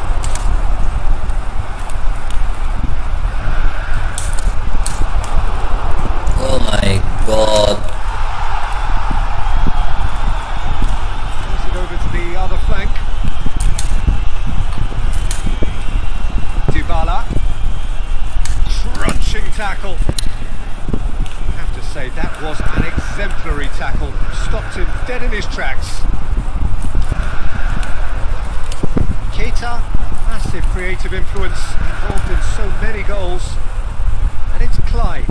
Oh my god. Pass it over to the other flank. Dybala. Crunching tackle. I have to say that was an exemplary tackle. Stopped him dead in his tracks. Keita, massive creative influence, involved in so many goals. And it's Clyde.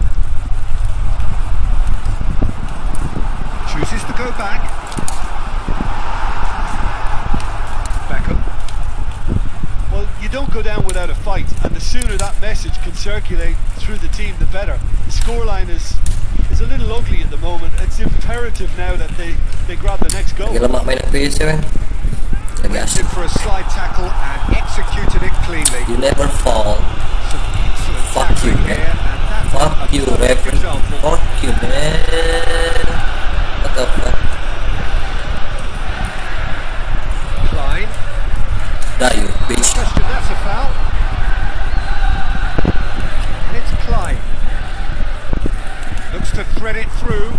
Chooses to go back. Beckham. Well, you don't go down without a fight, and the sooner that message can circulate through the team, the better. The scoreline is a little ugly at the moment. It's imperative now that they grab the next goal. Lagi lemah main PES ya, kan? Lagi Went asik. in for a slide tackle and executed it cleanly. You never fall. Some excellent Fuck you, tackling man. here, and that's Fuck a you, perfect Reverend. example. Fuck you, man. What the fuck? Klein. Die, you bitch. Question, that's a foul. And it's Klein. Looks to thread it through.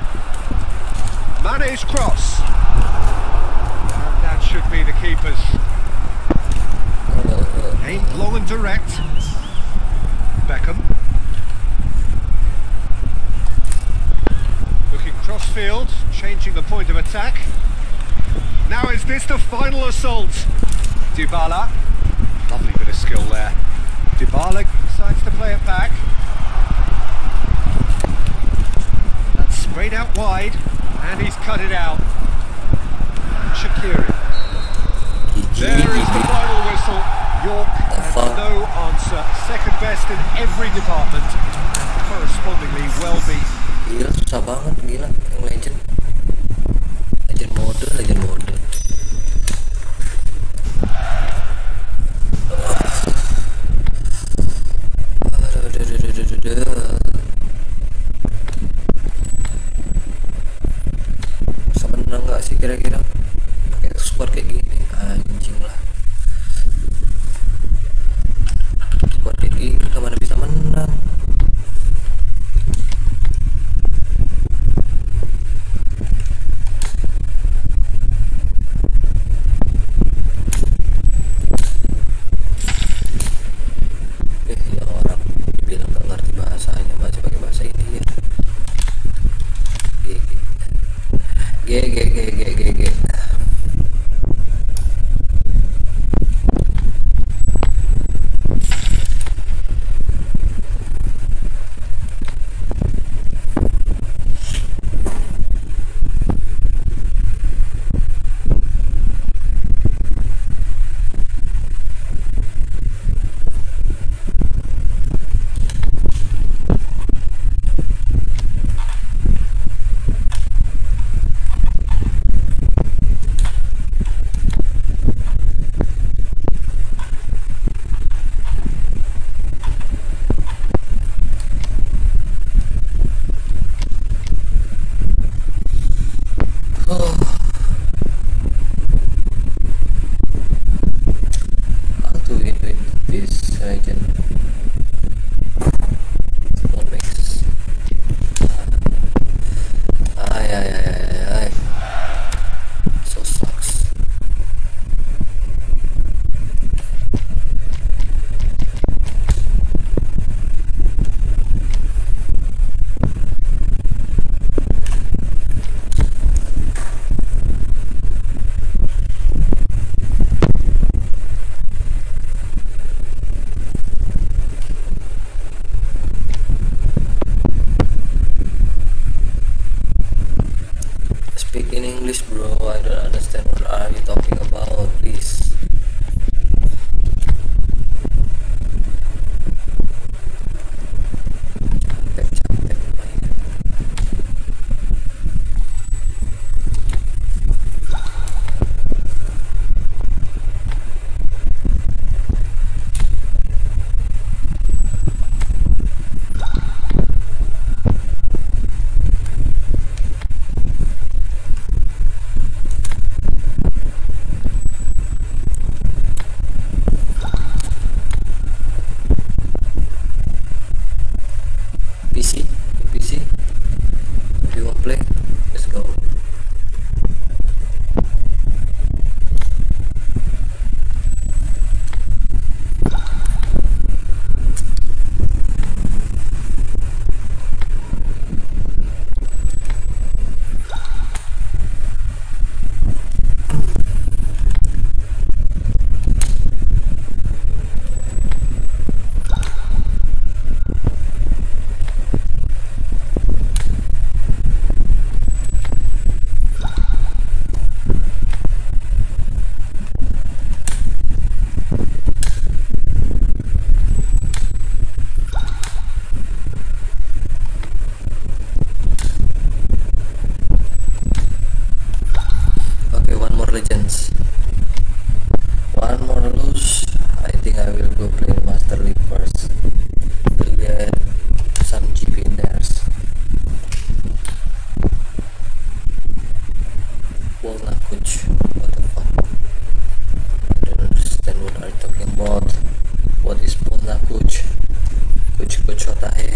Mane's cross. And that should be the keeper's. Aimed long and direct. Beckham. Looking cross-field, changing the point of attack. Now is this the final assault? Dybala. Lovely bit of skill there. Dybala decides to play it back. That's sprayed out wide, and he's cut it out. Shaqiri. There is the final whistle. York has no answer. Second best in every department, and correspondingly well beaten. Gila, susah banget, gila. Yang legend. Legend mode, legend mode. Bisa menang nggak sih kira-kira pakai squad kayak gini? Anjing lah, squad kayak gini kemana bisa menang? Ya orang dibilang nggak ngerti bahasanya masih pakai bahasa ini ya. G. English, bro. I don't understand what are you talking about, please. PC. Do you want to play? Let's go. Legends. One more lose. I think I will go play Master League first to get some GB in there. Polna coach. What the fuck? I don't understand what are you talking about. What is Polna coach? Coach hota hai.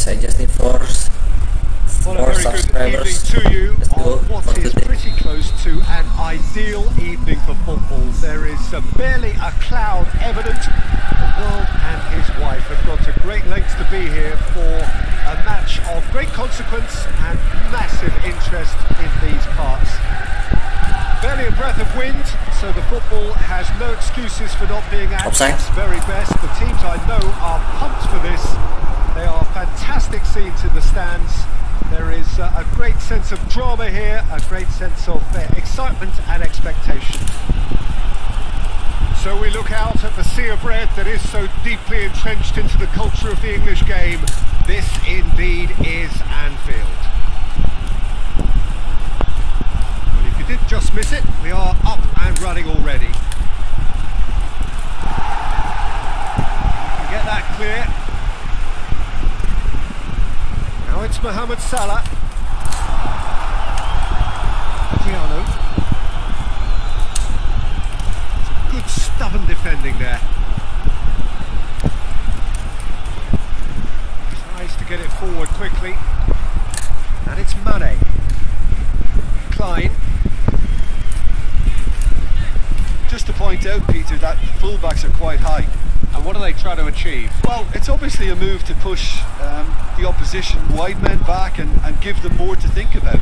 I just need four subscribers. To you on what is pretty close to an ideal evening for football. There is barely a cloud evident. The world and his wife have gone to great lengths to be here for a match of great consequence and massive interest in these parts. Barely a breath of wind, so the football has no excuses for not being at its very best. The teams I know are pumped for this. They are fantastic scenes in the stands. There is a great sense of drama here, a great sense of excitement and expectation. So we look out at the sea of red that is so deeply entrenched into the culture of the English game. This indeed is Anfield. Well, if you did just miss it, we are up and running already. You can get that clear. Now it's Mohamed Salah. Adriano. Some good stubborn defending there. Tries to get it forward quickly. And it's Mane. Klein. Just to point out, Peter, that the fullbacks are quite high. And what do they try to achieve? Well, it's obviously a move to push the opposition wide men back and give them more to think about.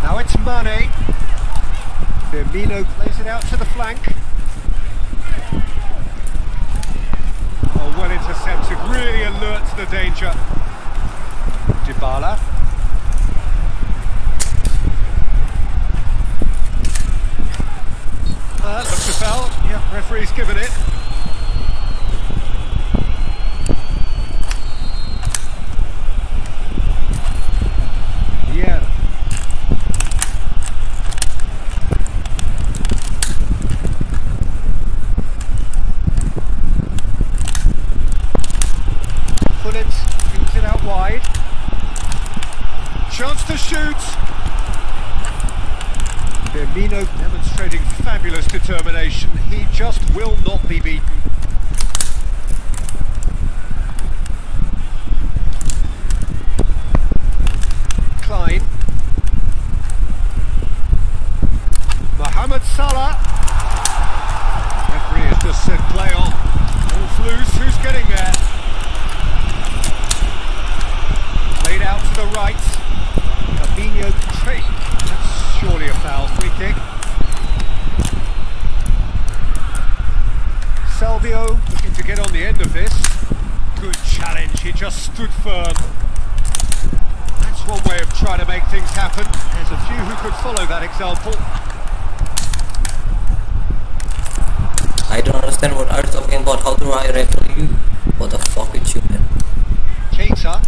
Now it's Mane. Firmino plays it out to the flank. Oh, well intercepted, really alert to the danger. Dybala. Looks a foul. Yeah, referee's given it. wide. Chance to shoot. Firmino demonstrating fabulous determination. He just will not be beaten. Klein. Mohamed Salah. Referee has just said play on. Ball's loose. Who's getting there? Played out to the right. Fabinho Trey. That's surely a foul. Free kick. Salvio looking to get on the end of this. Good challenge. He just stood firm. That's one way of trying to make things happen. There's a few who could follow that example. I don't understand what are you talking about. How do I refer you? What the fuck with you, man? Keita.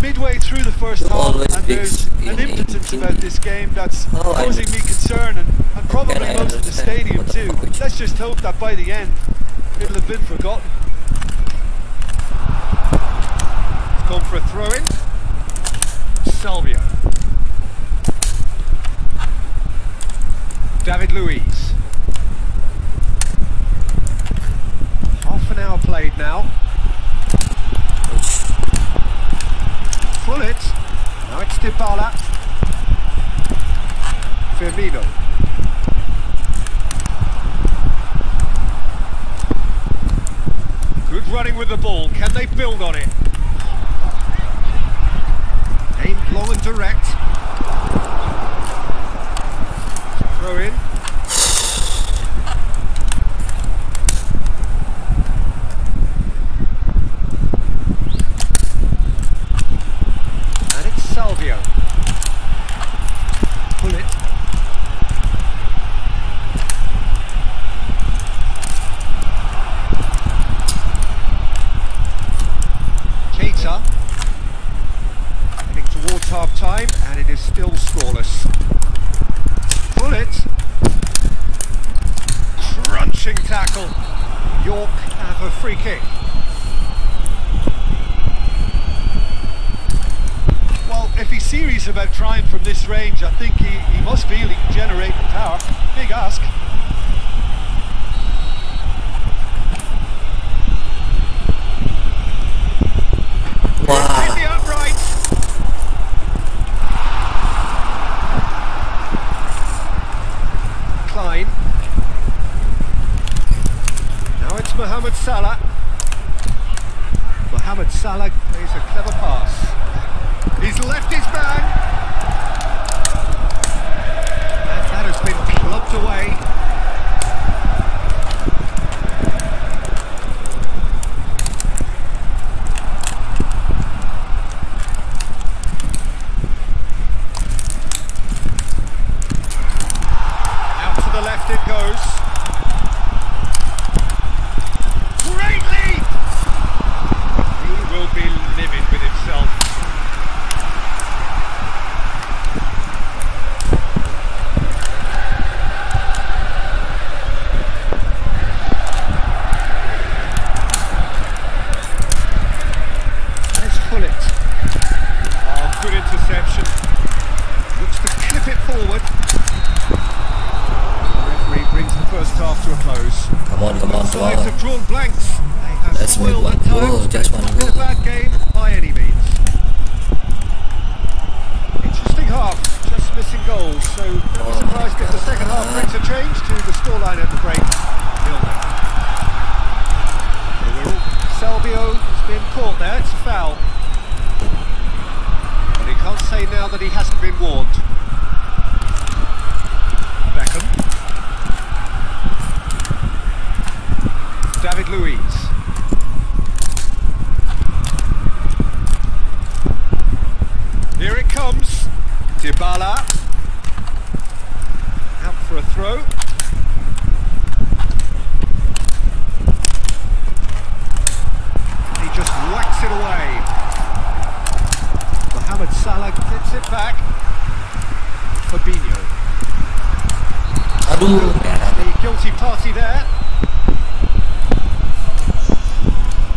Midway through the first You half, always and there's fix an in impotence 18. about this game that's Oh, I causing me concern, and probably Can I most of the understand? stadium What the too. fuck with you? Let's just hope that by the end, it'll have been forgotten. It's gone for a throw-in. Salvio. David Luiz. Half an hour played now. Pull it. Now it's Dybala. Firmino. Good running with the ball. Can they build on it? Aimed long and direct. Throw in. And it's Salvio. Pull it. Keita. Heading towards half time, and it is still scoreless. Pull it. Crunching tackle. York have a free kick. Well, if he's serious about trying from this range, I think he must feel he can generate the power. Big ask. Wow. Hit the upright. Klein. Now it's Mohamed Salah. Mohamed Salah plays a clever pass. He's left his man. And that has been clubbed away. Out to the left it goes. Great lead! He will be livid with himself. Let's pull it. Oh, good interception. Looks to clip it forward. The referee brings the first half to a close. Come on, come on, come Sides have on. drawn blanks. They have Let's make spoiled one at goal, times, but just it's one not been a goal. bad game by any means. Interesting half, just missing goals, so don't be surprised if the second half brings a change to the scoreline at the break. 0-0. Salvio has been caught there, it's a foul. But he can't say now that he hasn't been warned. Beckham. David Luiz. Here it comes. Dybala. Out for a throw. He just whacks it away. Mohamed Salah gets it back. Fabinho. Aduh, The guilty party there.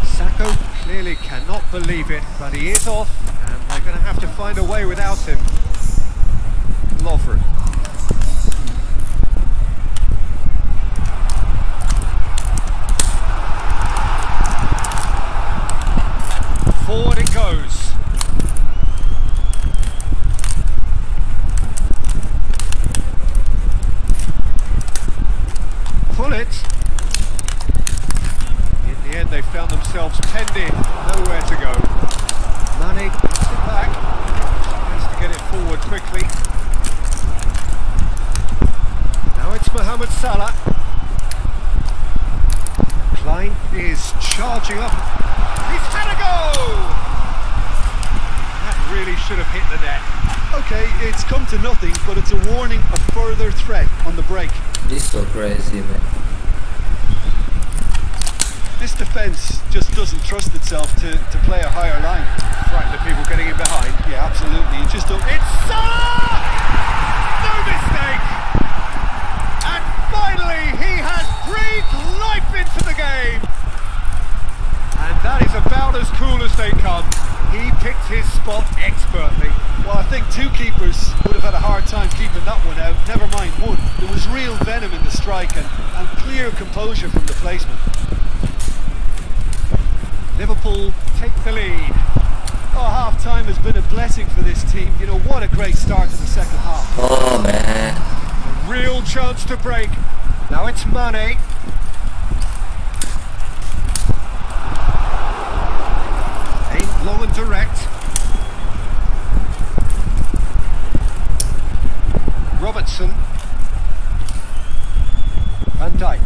Sacco clearly really cannot believe it, but he is off, and they're going to have to find a way without him. Lawford. Forward it goes. Pull it. In the end, they found themselves penned in, nowhere to go. Mane gets it back, has to get it forward quickly. Now it's Mohamed Salah. Klein is charging up. He's had a go! That really should have hit the net. Okay, it's come to nothing, but it's a warning of further threat on the break. This is so crazy, man. This defence just doesn't trust itself to play a higher line. Frighten the people getting in behind. Yeah, absolutely. You just don't... It's Salah! No mistake! And finally, he has breathed life into the game! And that is about as cool as they come. He picked his spot expertly. Well, I think two keepers would have had a hard time keeping that one out, never mind one. There was real venom in the strike and clear composure from the placement. Liverpool take the lead. Oh, half-time has been a blessing for this team. You know, what a great start to the second half. Oh man. A real chance to break. Now it's Mane. Aimed long and direct. Robertson. Van Dijk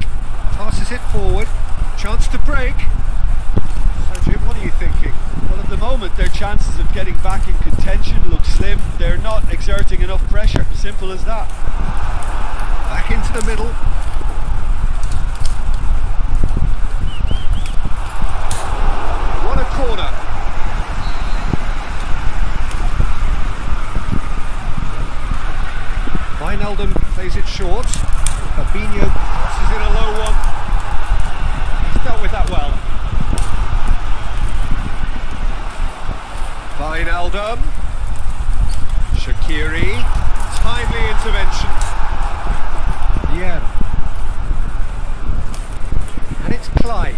passes it forward. Chance to break. Jim, what are you thinking? Well, at the moment, their chances of getting back in contention look slim. They're not exerting enough pressure. Simple as that. Back into the middle. What a corner. Wijnaldum plays it short. Fabinho passes in a low one. He's dealt with that well. Wijnaldum. Shaqiri. Timely intervention. Yeah. And it's Klein.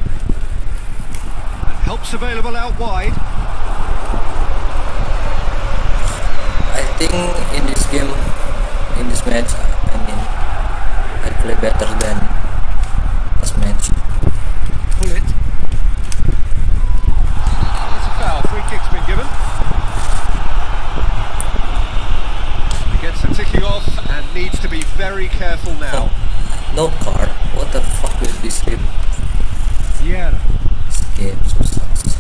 And help's available out wide. I think in this game, in this match, I mean, I play better than last match. Pull it. It's a foul. Free kick's been given. He gets the ticking off and needs to be very careful now. No card. What the fuck is this game? Yeah. This game so sucks.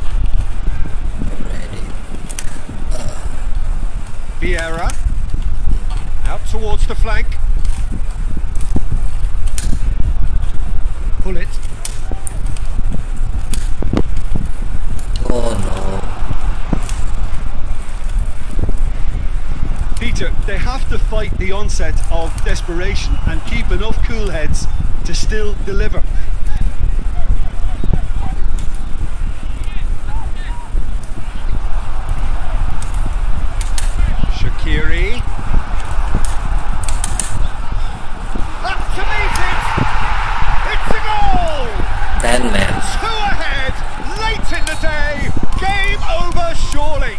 Already. Vieira. Out towards the flank. Pull it. Oh no. Peter, they have to fight the onset of desperation and keep enough cool heads to still deliver. Shaqiri. Up to meet it! It's a goal! 10 man. 2 ahead, late in the day, game over surely.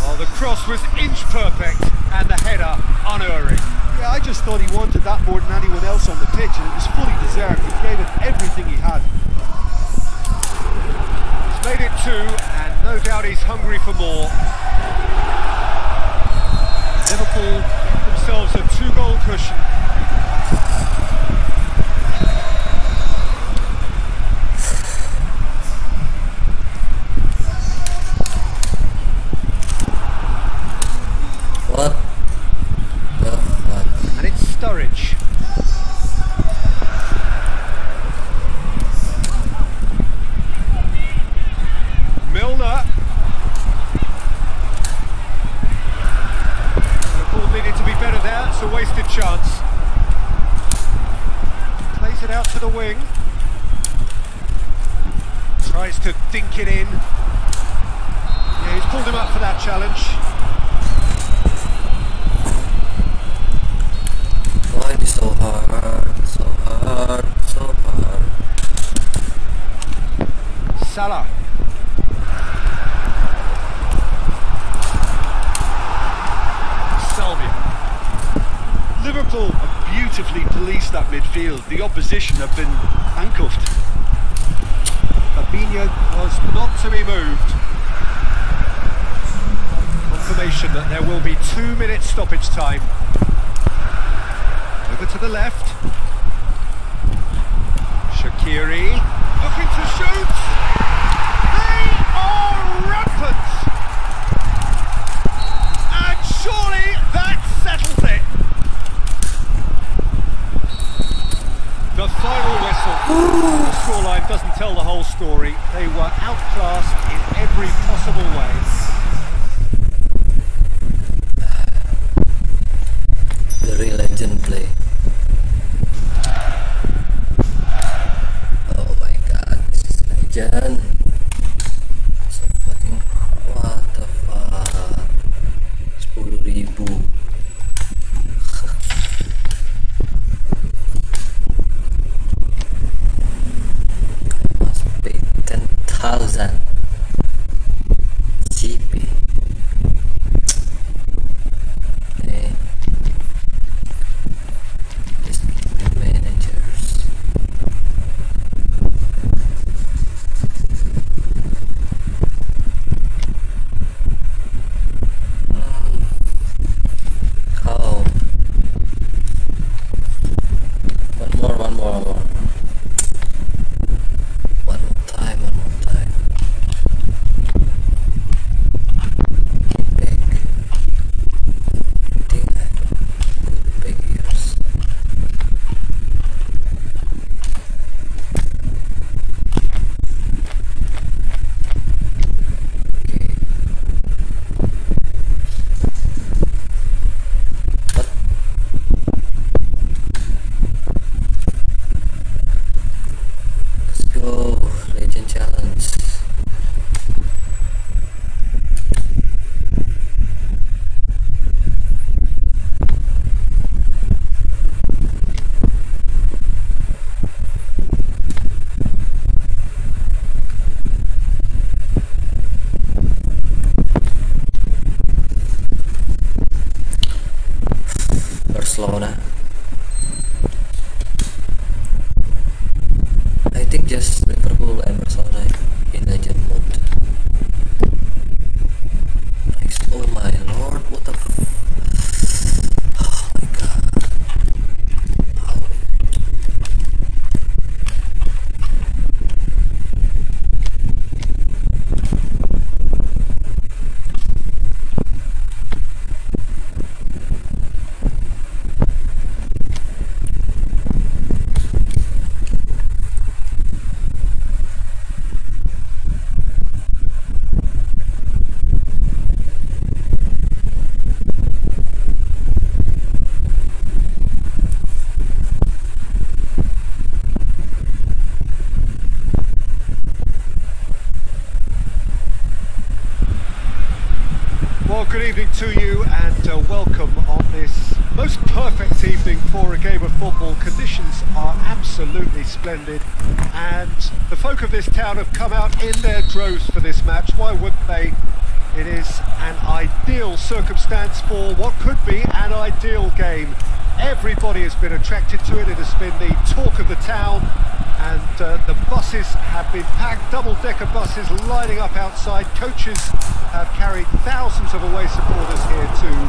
Oh, the cross was inch perfect and the header unerring. Yeah, I just thought he wanted that more than anyone else on the pitch, and it was fully deserved. He gave it everything he had. He's made it 2, and no doubt he's hungry for more. Liverpool give themselves a 2-goal cushion. What the fuck? And it's Sturridge. Milner. The ball needed to be better there, it's a wasted chance. to dink it in. Yeah, he's pulled him up for that challenge. Why is it so hard, so hard, so hard? Salah. Liverpool have beautifully policed that midfield. The opposition have been handcuffed. Fabinho was not to be moved. Confirmation that there will be 2 minutes stoppage time. Over to the left. Shaqiri looking to shoot. They are rampant. And surely that settles it. The final whistle. The scoreline doesn't tell the whole story. They were outclassed in every possible way. The real legend play. Oh my god, this is legend. So fucking, what the fuck? 10.000. GP. Okay. Just give me managers. Oh. One more. One more time. Barcelona. I think just Liverpool and Barcelona in legend mode. Nice. Oh my lord, what the oh my god. How? Well, good evening to you and welcome on this most perfect evening for a game of football. Conditions are absolutely splendid and the folk of this town have come out in their droves for this match. Why wouldn't they? It is an ideal circumstance for what could be an ideal game. Everybody has been attracted to it. It has been the talk of the town and the buses have been packed, double-decker buses lining up outside. Coaches have carried thousands of away supporters here too,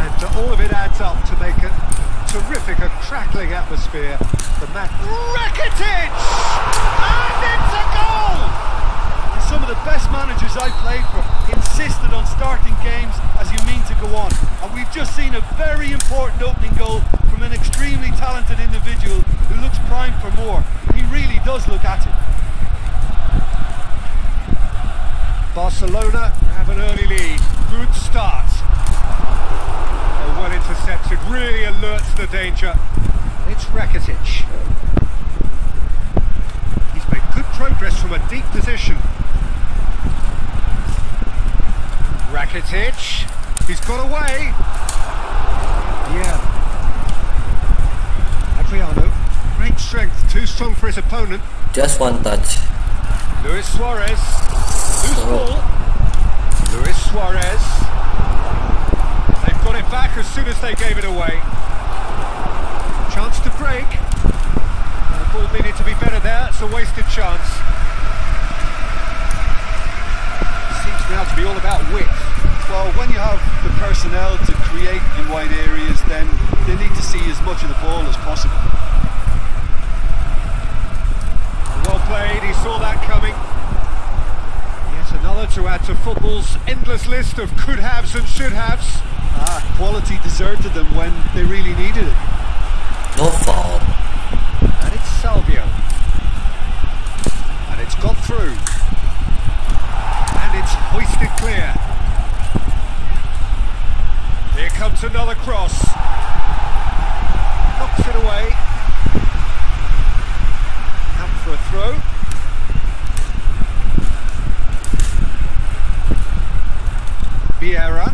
and all of it adds up to make a terrific, a crackling atmosphere. The match, Rakitic, and it's a goal! Some of the best managers I played for insisted on starting games as you mean to go on, and we've just seen a very important opening goal from an extremely talented individual who looks primed for more. He really does look at it. Barcelona have an early lead. Good start. Oh, well intercepted, really alerts the danger. It's Rakitic. He's made good progress from a deep position. Rakitic, he's got away. Yeah. Adriano, great strength, too strong for his opponent. Just one touch. Luis Suarez, loose ball. Luis Suarez. They've got it back as soon as they gave it away. Chance to break. The ball needed to be better there, it's a wasted chance. Seems now to be all about width. Well, when you have the personnel to create in wide areas, then they need to see as much of the ball as possible. Well played, he saw that coming. Yet another to add to football's endless list of could-haves and should-haves. Quality deserted them when they really needed it. No foul. And it's Salvio. And it's got through. And it's hoisted clear. Here comes another cross. Knocks it away. Out for a throw. Vieira.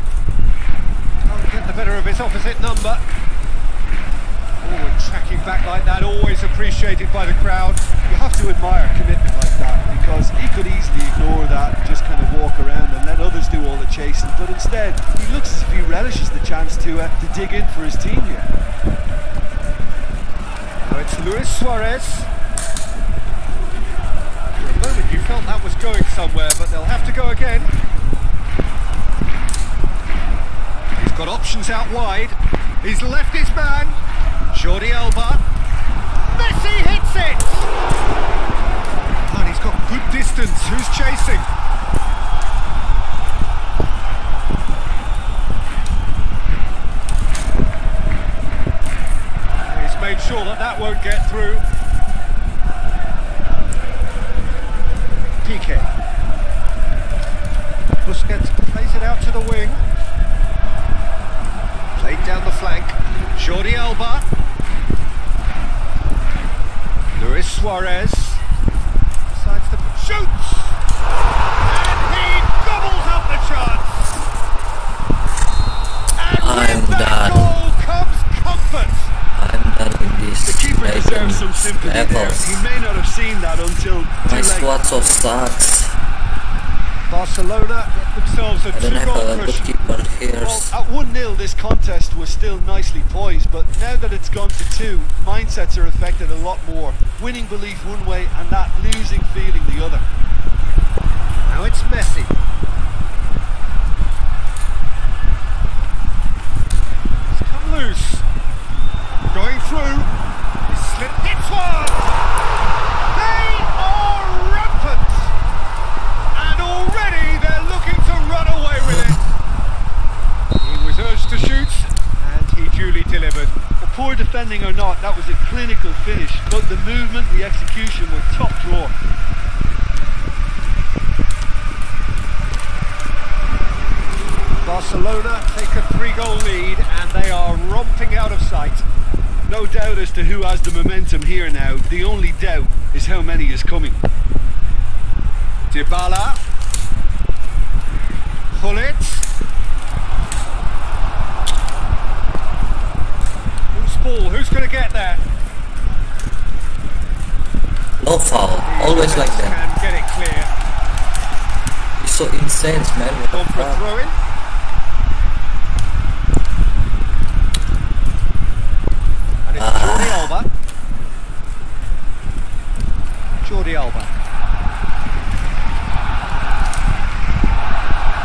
Can't get the better of his opposite number. Forward tracking back like that, always appreciated by the crowd. You have to admire commitment like that, because he could easily ignore that and just kind of walk around and let others do all the chasing, but instead he looks as if he relishes the chance to dig in for his team here. Now it's Luis Suarez. For a moment you felt that was going somewhere, but they'll have to go again. He's got options out wide. He's left his man. Jordi Alba. Messi hits it! And he's got good distance. Who's chasing? He's made sure that that won't get through. Piqué. Busquets plays it out to the wing. Played down the flank. Jordi Alba. Luis Suarez. Decides to shoots! And he gobbles up the chance! And with that goal comes comfort! I'm done with this. The keeper deserves some sympathy there. He may not have seen that until my too late. squad so sucks. Barcelona get themselves a I don't have two-goal a good cushion. keeper here. Well, at 1-0 this contest was still nicely poised, but now that it's gone to 2, mindsets are affected a lot more. Winning belief one way and that losing feeling the other. Now it's Messi. He's come loose. Going through. He slipped. Hits one! They are rampant! And already they're looking to run away with it. He was urged to shoot, and he duly delivered. Well, poor defending or not, that was a clinical finish. Both the movement and the execution were top drawer. Barcelona take a 3-goal lead, and they are romping out of sight. No doubt as to who has the momentum here now. The only doubt is how many is coming. Dybala. Gullit. Who's ball? Who's going to get there? No foul. Always like that. And get it clear. He's so insane, man. What the Gone for a fuck? throw-in. And it's Jordi Alba. Jordi Alba.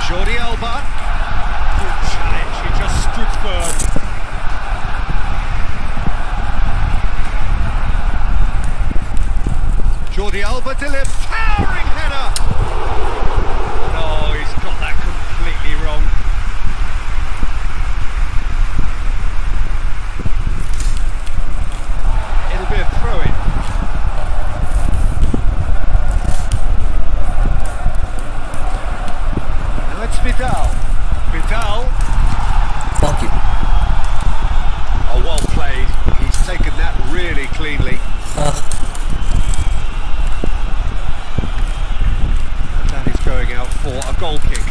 Jordi Alba. Good challenge. He just stood firm. Jordi Alba delivers. Towering header. No, he's got that completely wrong. It'll be a throw-in. Now it's Vidal. Vidal. Fuck you. Oh, well played. He's taken that really cleanly. goal kick.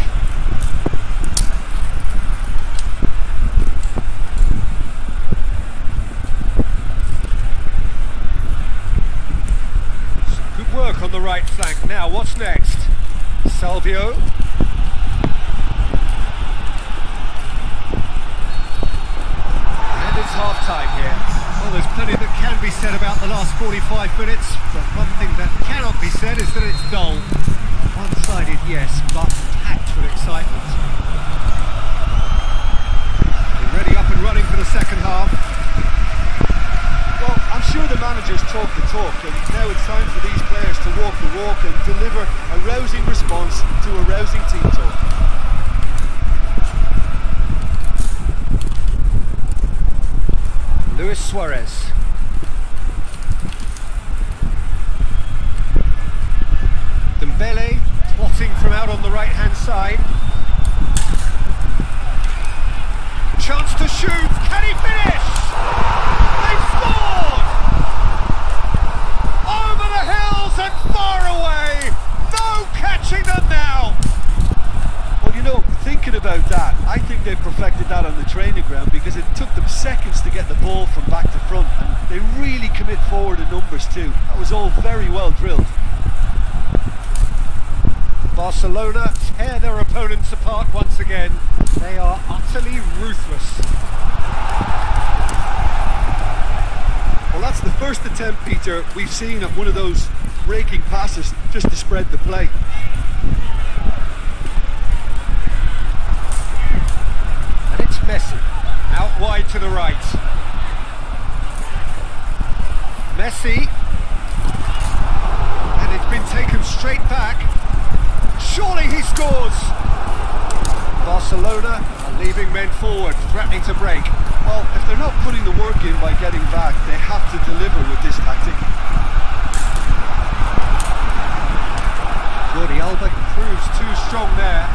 Some good work on the right flank. Now, what's next? Salvio. And it's half-time here. Well, there's plenty that can be said about the last 45 minutes, but one thing that cannot be said is that it's dull. One-sided, yes, but packed with excitement. We're ready up and running for the second half. Well, I'm sure the managers talk the talk, and now it's time for these players to walk the walk and deliver a rousing response to a rousing team talk. Luis Suarez. Dembele plotting from out on the right-hand side. Chance to shoot. Can he finish? They've scored! Over the hills and far away. No catching them now. Well, you know, thinking about that, I think they perfected that on the training ground because it took them seconds to get the ball from back to front, and they really commit forward in numbers too. That was all very well drilled. Barcelona tear their opponents apart once again. They are utterly ruthless. Well, that's the first attempt, Peter, we've seen at one of those breaking passes just to spread the play. And it's Messi, out wide to the right. Messi. And it's been taken straight back. Surely he scores! Barcelona are leaving men forward, threatening to break. Well, if they're not putting the work in by getting back, they have to deliver with this tactic. Jordi Alba proves too strong there.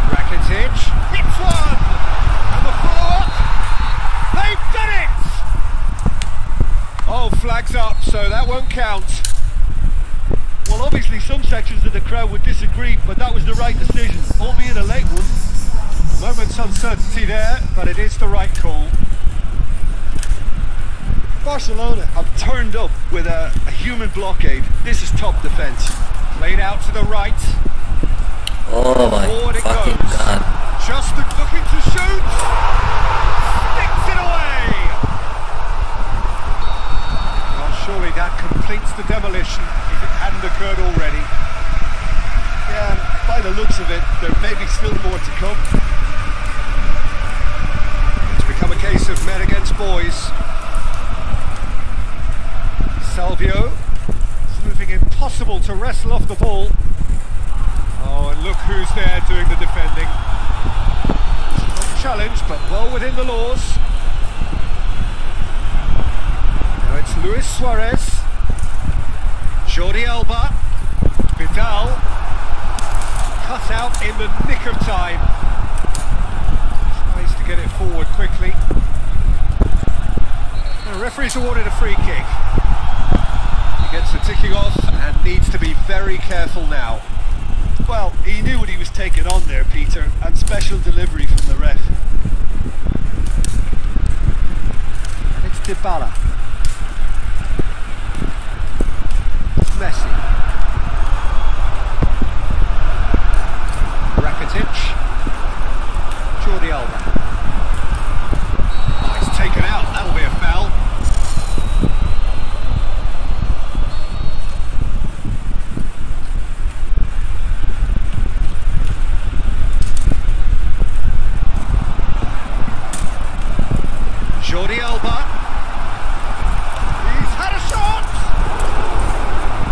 Rakitic hits one! And the follow-up! They've done it! Oh, flags up, so that won't count. Well, obviously some sections of the crowd would disagree, but that was the right decision, albeit a late one. A moment's uncertainty there, but it is the right call. Barcelona have turned up with a human blockade. This is top defence. Played out to the right. Oh my Forward it fucking goes. god. Just looking to shoot. Sticks it away. Well, surely that completes the demolition if it hadn't occurred already. Yeah, by the looks of it, there may be still more to come. It's become a case of men against boys. Salvio. It's moving impossible to wrestle off the ball. Oh, and look who's there doing the defending. Not a challenge, but well within the laws. Now it's Luis Suarez. Jordi Alba. Vidal. Cut out in the nick of time. Tries to get it forward quickly. The referee's awarded a free kick. He gets the ticking off and needs to be very careful now. Well, he knew what he was taking on there, Peter, and special delivery from the ref. And it's Dybala. Messi. Rakitic. Jordi Alba. Oh, he's taken out. That'll be a foul. Jordi Alba. He's had a shot.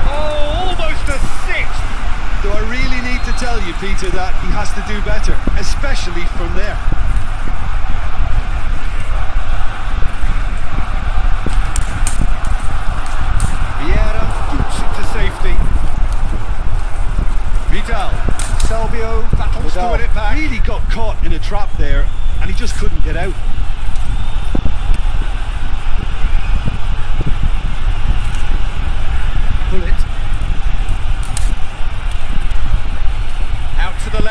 Oh, almost a sixth. Do I really need to tell you, Peter, that he has to do better, especially from there? Vieira boots it to safety. Vidal. Salvio battles to win it back. Really got caught in a trap there, and he just couldn't get out. Bullet. Out to the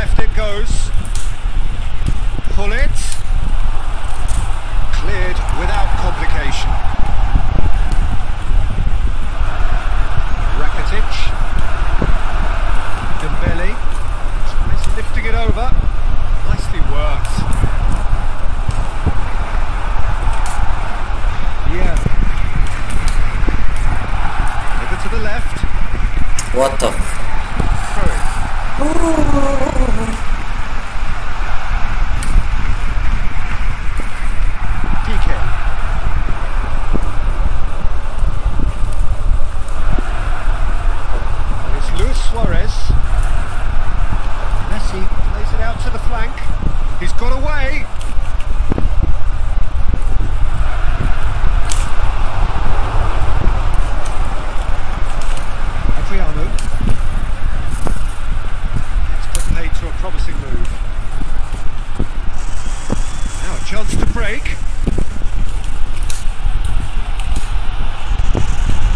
What the? DK. And it's Luis Suarez. Messi plays it out to the flank. He's got away. Adriano. It's got played to a promising move. Now a chance to break.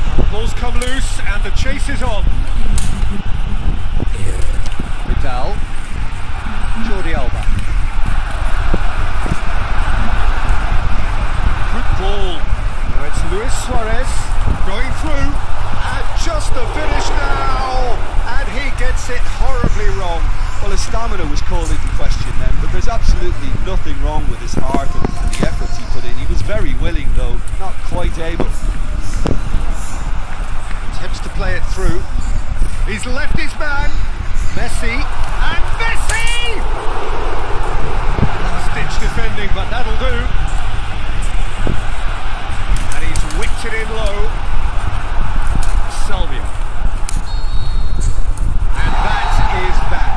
Now the ball's come loose and the chase is on. Vidal. Jordi Alba. Good ball. Now it's Luis Suarez going through. And just the finish now. And he gets it horribly wrong. Well, his stamina was called into question then, but there's absolutely nothing wrong with his heart and the efforts he put in. He was very willing, though, not quite able. Attempts to play it through. He's left his man. Messi. And Messi! Last-ditch defending, but that'll do. And he's whipped it in low. Salvia. And that is that.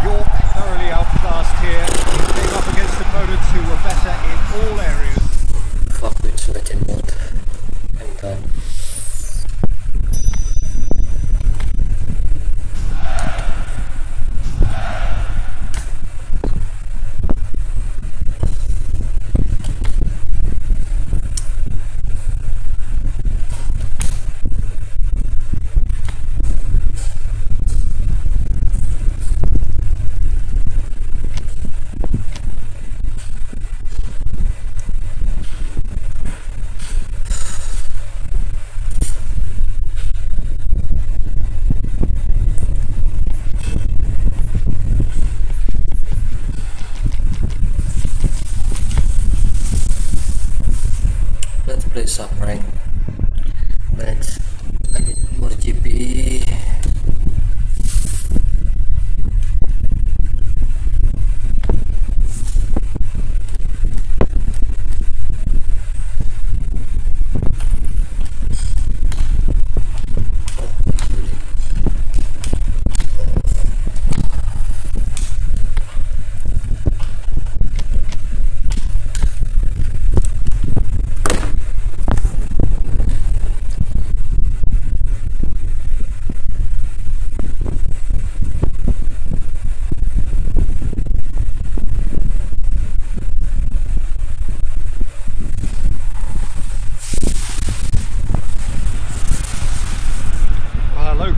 York thoroughly outclassed here. He came up against opponents who were better in all areas. Fuck with sweating mode. I'm done. Let's play some rank. Let's I need more GP.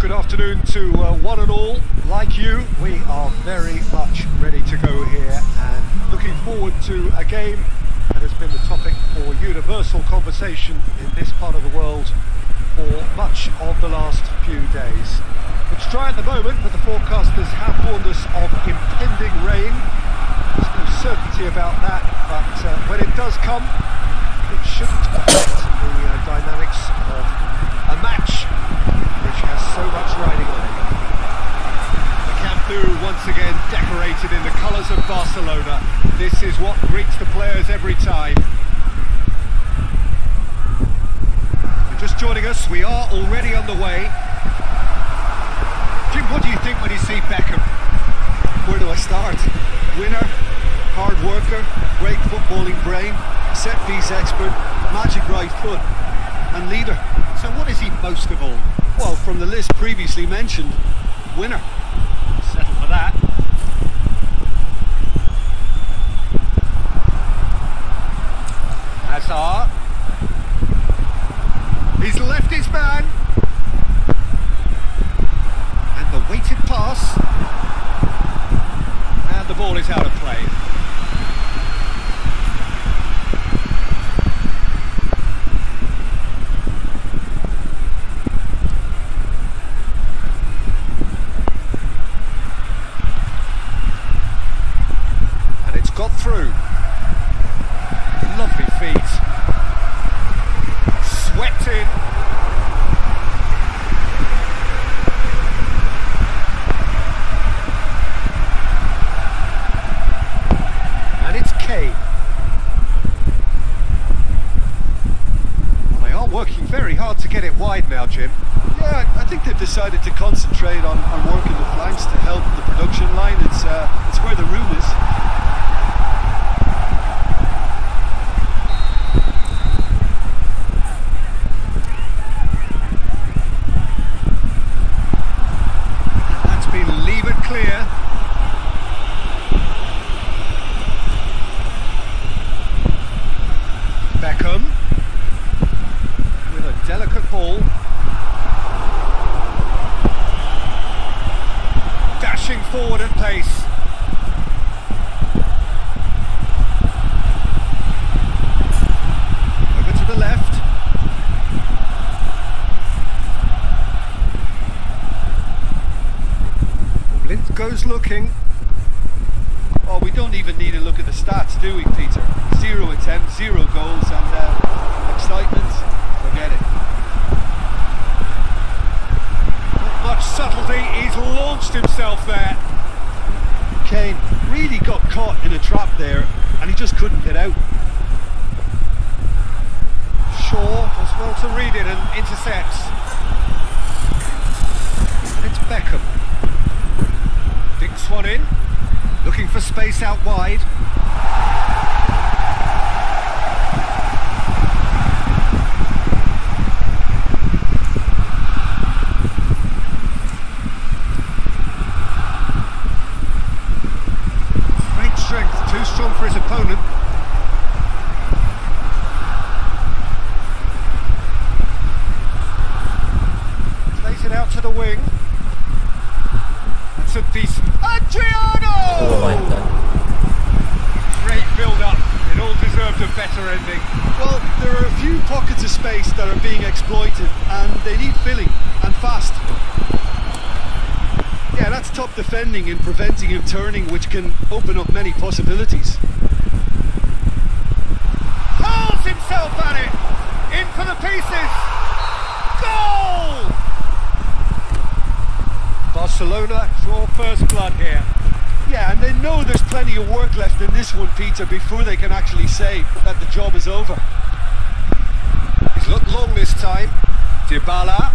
Good afternoon to one and all. Like you, we are very much ready to go here and looking forward to a game that has been the topic for universal conversation in this part of the world for much of the last few days. It's dry at the moment, but the forecasters have warned us of impending rain. There's no certainty about that, but when it does come, it shouldn't affect the dynamics of a match which has so much riding on it. The Camp Nou once again decorated in the colours of Barcelona. This is what greets the players every time. If you're just joining us, we are already on the way. Jim, what do you think when you see Beckham? Where do I start? Winner, hard worker, great footballing brain, set-piece expert, magic right foot, and leader. So what is he most of all? Well, from the list previously mentioned, winner. Settle for that. Hazard. He's left his man. And the weighted pass. And the ball is out of play. Got through. Lovely feet. Swept in. clear. Beckham with a delicate ball. Dashing forward at pace. Over to the left. Blint goes looking. Oh, we don't even need to look at the stats, do we, Peter? 0 attempts, 0 goals, and excitement, forget it. Not much subtlety, he's launched himself there. Kane really got caught in a trap there, and he just couldn't get out. Shaw does well to read it and intercepts. And it's Beckham. Dinks one in. Looking for space out wide. Great strength, too strong for his opponent. Plays it out to the wing. That's a decent... Adriano! Oh my god. Great build-up. It all deserved a better ending. Well, there are a few pockets of space that are being exploited, and they need filling, and fast. Yeah, that's top defending and preventing him turning, which can open up many possibilities. Hurls himself at it! In for the pieces! Goal! Barcelona draw first blood here. Yeah, and they know there's plenty of work left in this one, Peter, before they can actually say that the job is over. He's looked long this time. Dybala.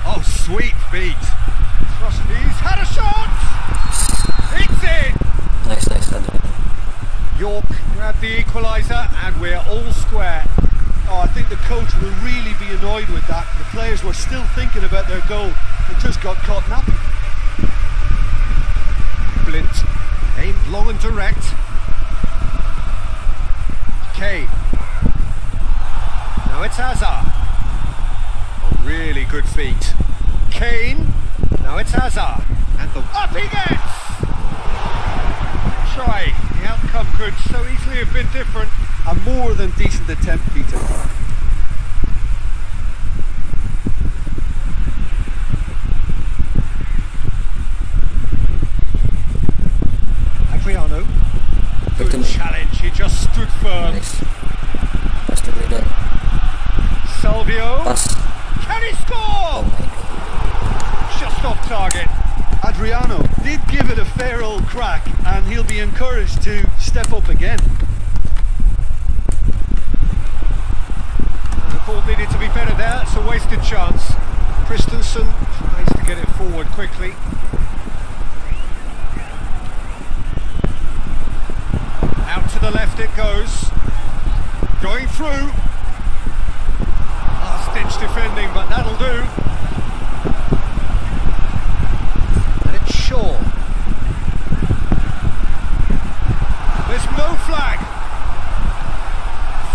Oh, sweet feet. He's had a shot! It's in! Nice, Adrian. York grabbed the equaliser and we're all square. Oh, I think the coach will really be annoyed with that. The players were still thinking about their goal. They just got caught napping. Blint, aimed long and direct. Kane. Now it's Hazard. Oh, really good feet. Kane. Now it's Hazard. And the up he gets! Try. The outcome could so easily have been different. A more than decent attempt, Peter. Adriano. Good Beckham. challenge, he just stood firm. Nice. Pass to middle. Salvio. Pass. Can he score? Oh my god. Just off target. Adriano did give it a fair old crack, and he'll be encouraged to step up again. The ball needed to be better there, it's a wasted chance. Christensen tries to get it forward quickly. Out to the left it goes. Going through. Last-ditch defending, but that'll do. And it's Shaw. There's no flag.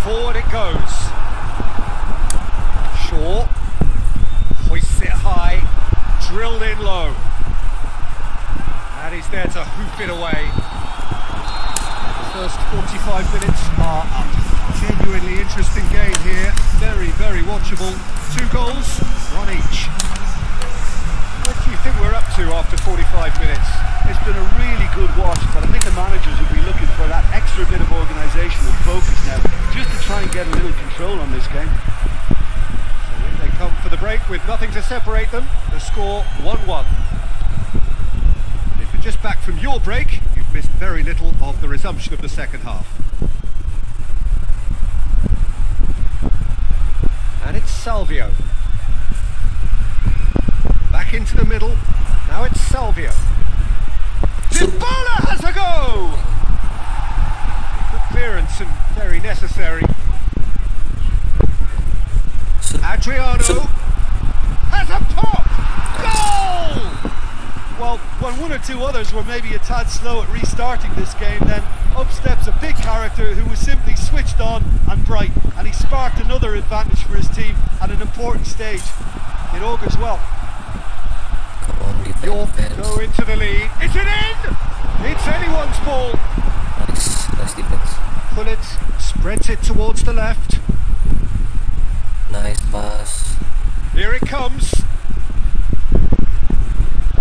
Forward it goes. Shaw. Hoists it high. Drilled in low. And he's there to hoof it away. First 45 minutes are up. Genuinely interesting game here. Very, very watchable. 2 goals, 1 each. What do you think we're up to after 45 minutes? It's been a really good watch, but I think the managers will be looking for that extra bit of organisation and focus now, just to try and get a little control on this game. So in they come for the break with nothing to separate them. The score 1-1. If you're just back from your break, you've missed very little of the resumption of the second half. And it's Salvio. Back into the middle. Now it's Salvio. Dybala has a go! Good clearance and very necessary. Adriano has a pop! Goal! Well, when one or two others were maybe a tad slow at restarting this game, then up steps a big character who was simply switched on and bright, and he sparked another advantage for his team at an important stage. It augurs well. Come on, York defense. go into the lead. Is it in? It's anyone's ball. Nice defense. Pullet spreads it towards the left. Nice pass. Here it comes.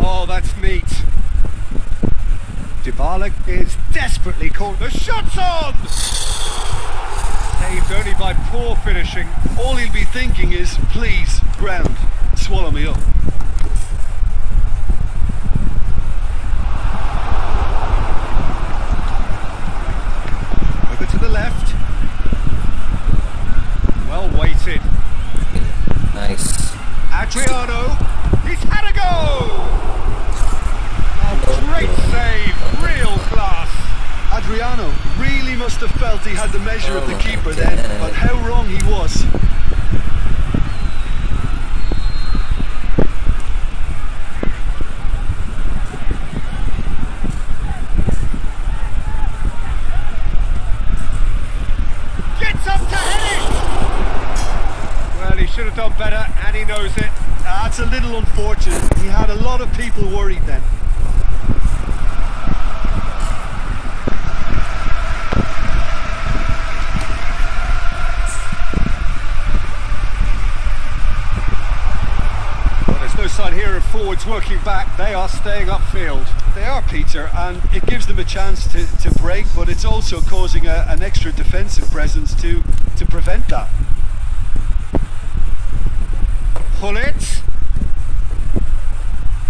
Oh, that's neat. Kabylake is desperately caught. The shot's on! Saved only by poor finishing. All he'll be thinking is, please, ground, swallow me up. Over to the left. Well weighted. Nice. Adriano, he's had a go! Oh, great save, real class. Adriano really must have felt he had the measure of the keeper then, but how wrong he was. Gets up to head it! Well, he should have done better, and he knows it. That's a little unfortunate. He had a lot of people worried then. Well, there's no sign here of forwards working back. They are staying upfield. They are, Peter, and it gives them a chance to break, but it's also causing an extra defensive presence to prevent that. Pull it.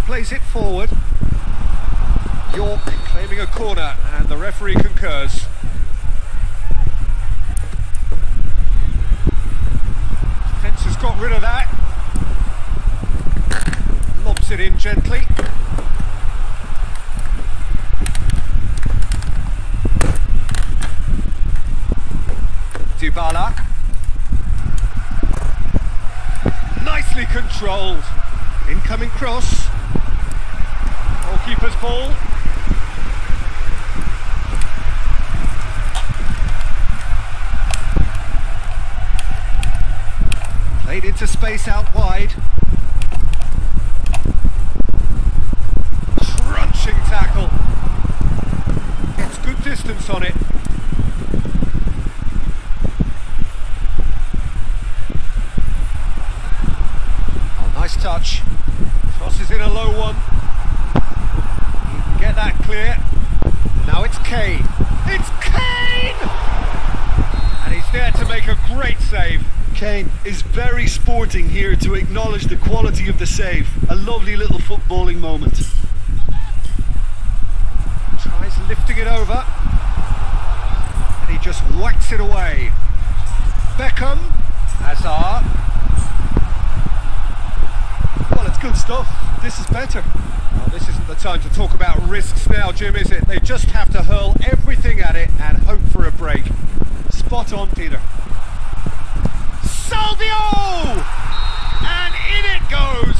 Plays it forward. York claiming a corner, and the referee concurs. Defence has got rid of that. Lobs it in gently. Kabylake. Nicely controlled. Incoming cross. Goalkeeper's ball. Played into space out wide. Crunching tackle. Gets good distance on it. Nice touch. Crosses in a low one. You can get that clear. Now it's Kane. It's Kane! And he's there to make a great save. Kane is very sporting here to acknowledge the quality of the save. A lovely little footballing moment. Tries lifting it over. And he just whacks it away. Beckham. Hazard. Well, it's good stuff. This is better. Well, this isn't the time to talk about risks now, Jim, is it? They just have to hurl everything at it and hope for a break. Spot on, Peter. Salvio! And in it goes!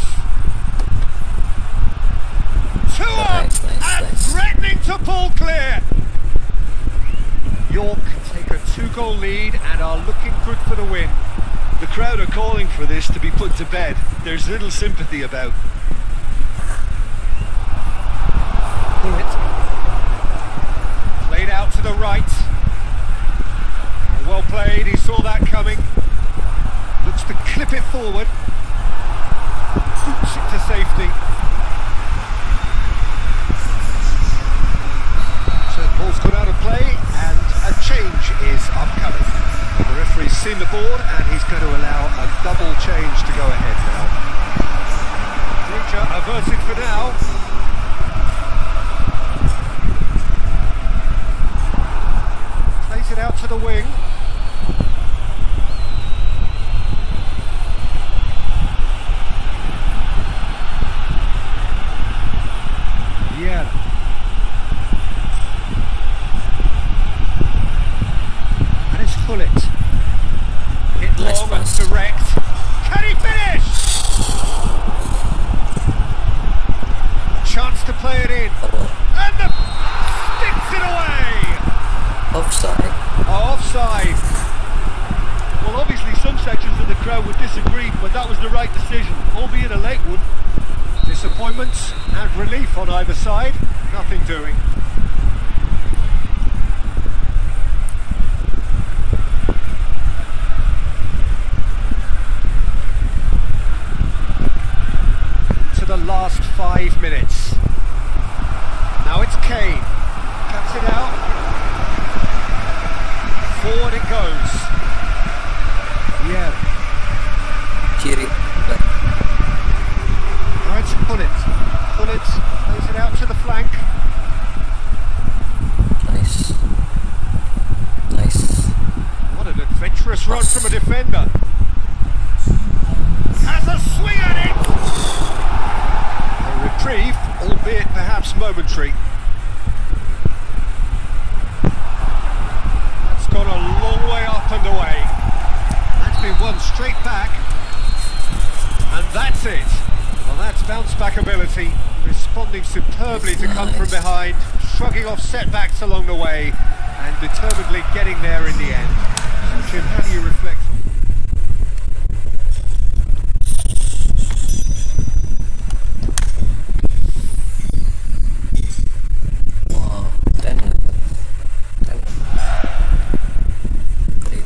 2 up and threatening to pull clear. York take a 2-goal lead and are looking good for the win. The crowd are calling for this to be put to bed. There's little sympathy about. Bullet. Played out to the right. Well played, he saw that coming. Looks to clip it forward. Boots it to safety. So the ball's gone out of play and a change is upcoming. The referee's seen the board and he's going to allow a double change to go ahead now. Danger averted for now. Plays it out to the wing. Yeah. And it's Pullet. Hit long and direct. Can he finish? A chance to confidence and relief on either side. Nothing doing. To the last 5 minutes. Now it's Kane. Cuts it out. Forward it goes. Yeah. Kiri. Back. Right, pull it. Plays it out to the flank. Nice. What an adventurous run from a defender. Has a swing at it! A reprieve, albeit perhaps momentary. That's gone a long way up and away. That's been won straight back. And that's it. Well, that's bounce back ability, responding superbly to come from behind, shrugging off setbacks along the way, and determinedly getting there in the end. So, Jim, how do you reflect on Wow, 10 nggak, Pak? 10. Great.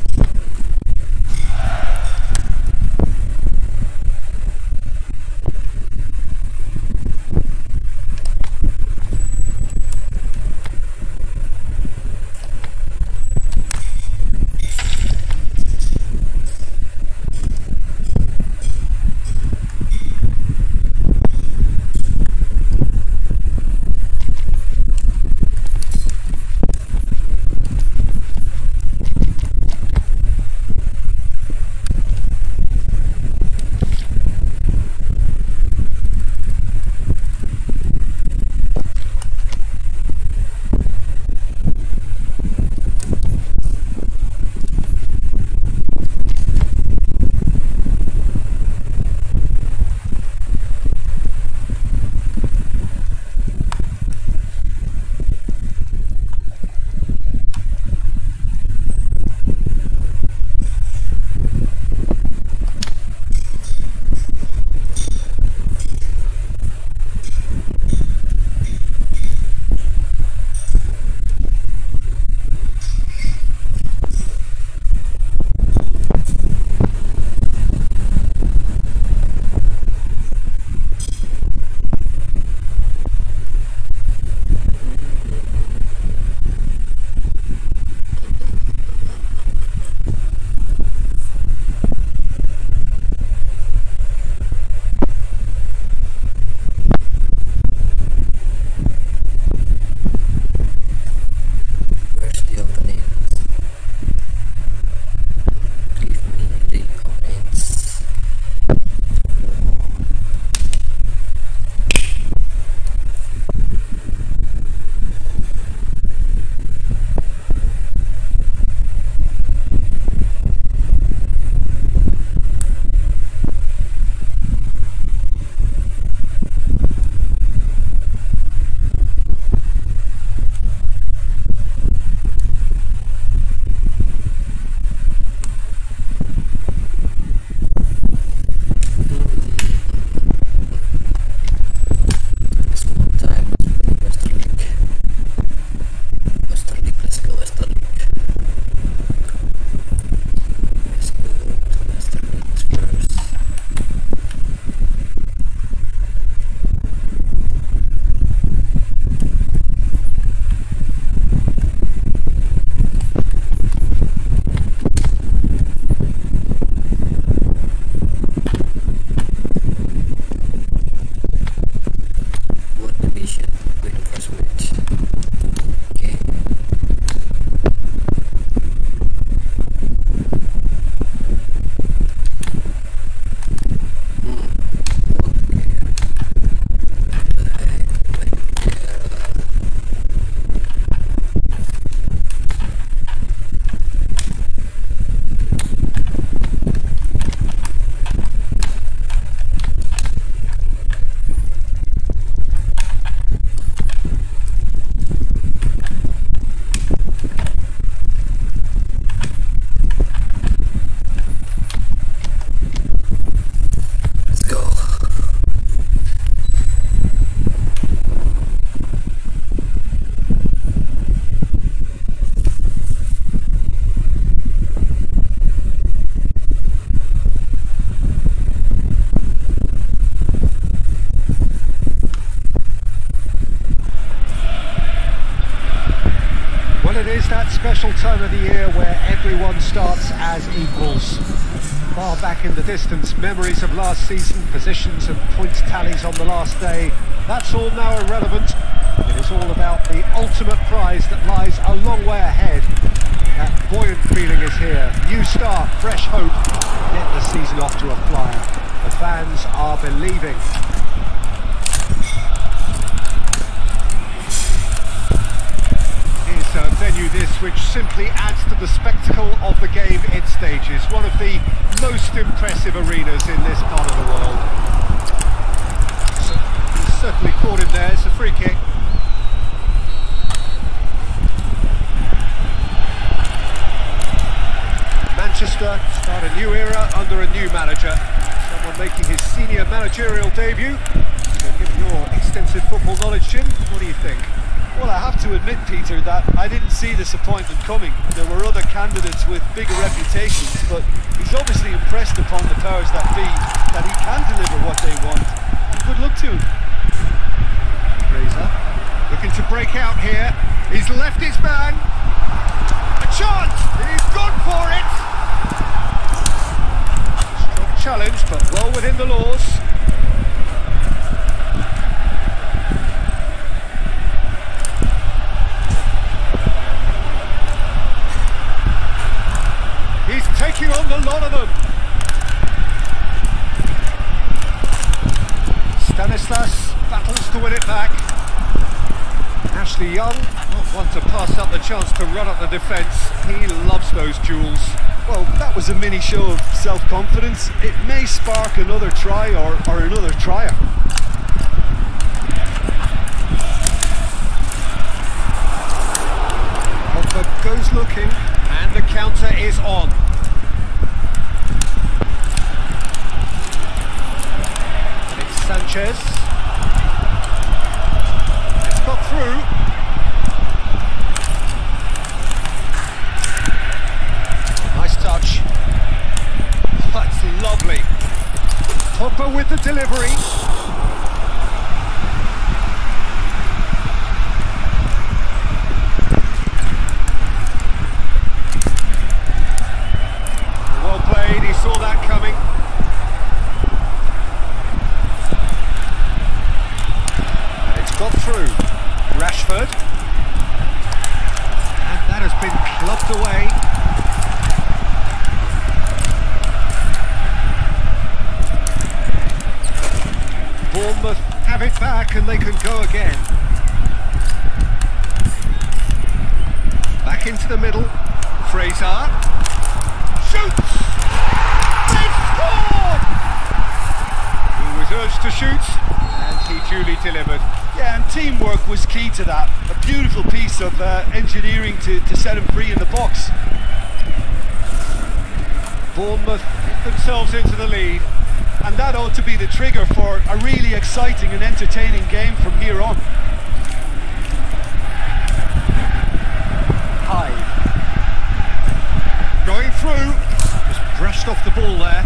is that special time of the year where everyone starts as equals. Far back in the distance, memories of last season, positions and points tallies on the last day, that's all now irrelevant. It is all about the ultimate prize that lies a long way ahead. That buoyant feeling is here. New start, fresh hope. Get the season off to a flyer. The fans are believing. Here's a venue this which simply adds to the spectacle of the game it stages. One of the most impressive arenas in this part of the world. So, he's certainly caught him there. It's a free kick. Manchester start a new era under a new manager. Someone making his senior managerial debut. So given your extensive football knowledge, Jim, what do you think? Well, I have to admit, Peter, that I didn't see this appointment coming. There were other candidates with bigger reputations, but he's obviously impressed upon the powers that be that he can deliver what they want. And good luck to him. Reza looking to break out here. He's left his man. A chance! He's gone for it! Strong challenge, but well within the laws. He's taking on the lot of them. Stanislas battles to win it back. Ashley Young, not one to pass up the chance to run up the defence. He loves those duels. Well, that was a mini show of self-confidence. It may spark another try or another trier. Pogba goes looking, and the counter is on. And it's Sanchez. It's got through. Nice touch. That's lovely. Pogba with the delivery. Well played, he saw that coming. And it's got through. Rashford. And that has been clubbed away. Bournemouth have it back and they can go again. Back into the middle. Fraser. Shoots! They've scored! He was urged to shoot and he duly delivered. Yeah, and teamwork was key to that. A beautiful piece of engineering to set him free in the box. Bournemouth get themselves into the lead. And that ought to be the trigger for a really exciting and entertaining game from here on. Hyde. Going through. Just brushed off the ball there.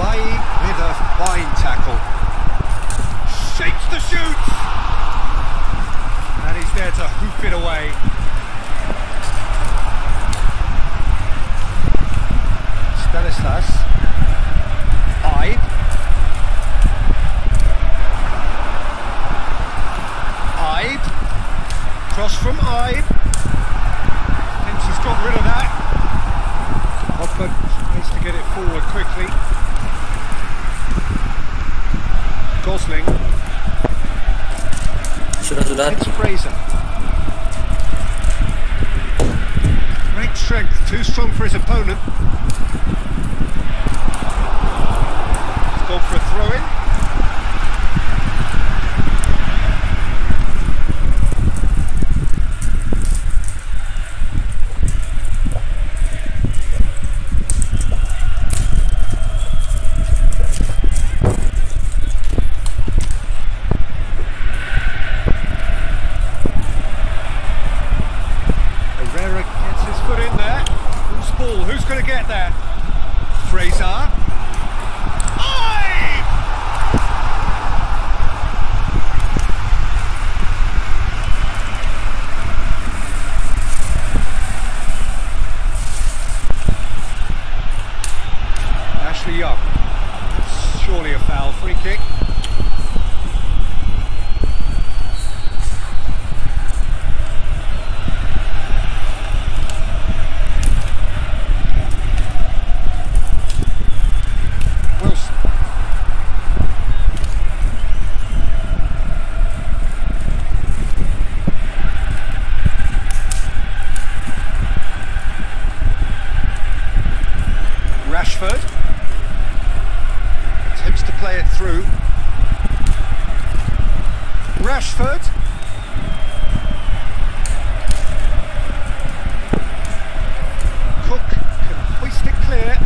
With a fine tackle. Shapes the shoot! And he's there to hoof it away. Stanislas. Hyde. Hyde. Cross from Hyde. Hence has got rid of that. Pogba needs to get it forward quickly. Gosling. Sudah. It's Reza. Great strength, too strong for his opponent. He's gone for a throw-in. foul, free kick. Wilson. Rashford attempts to play it through. Rashford. Cook can hoist it clear.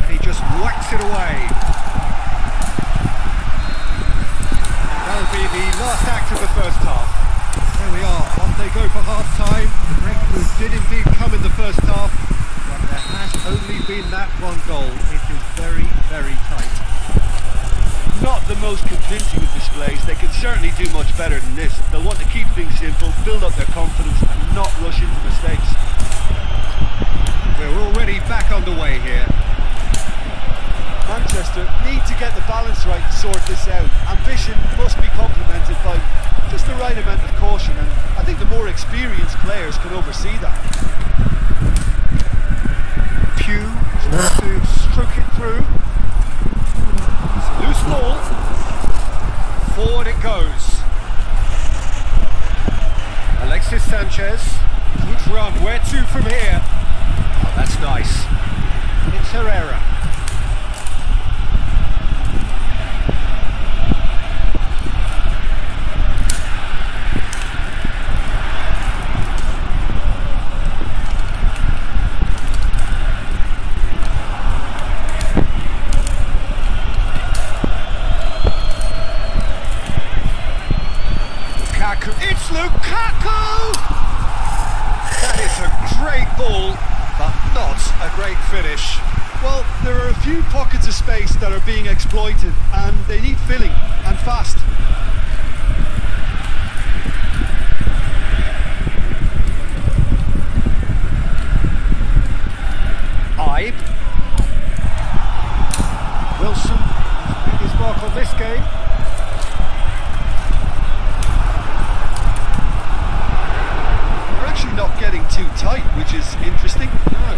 And he just whacks it away. That'll be the last act of the first half. There we are, off they go for half-time. The breakthrough did indeed come in the first half, but there has only been that one goal. It is very, very tight. Not the most convincing of displays. They could certainly do much better than this. They'll want to keep things simple, build up their confidence and not rush into mistakes. We're already back underway here. Manchester need to get the balance right to sort this out. Ambition must be complemented by just the right amount of caution, and I think the more experienced players can oversee that. Pugh tries to stroke it through. It's a loose ball. Forward it goes. Alexis Sanchez. Good run. Where to from here? Oh, that's nice. It's Herrera. It's Lukaku! That is a great ball, but not a great finish. Well, there are a few pockets of space that are being exploited, and they need filling, and fast. Ibe. Wilson has made his mark on this game. Not getting too tight, which is interesting. No,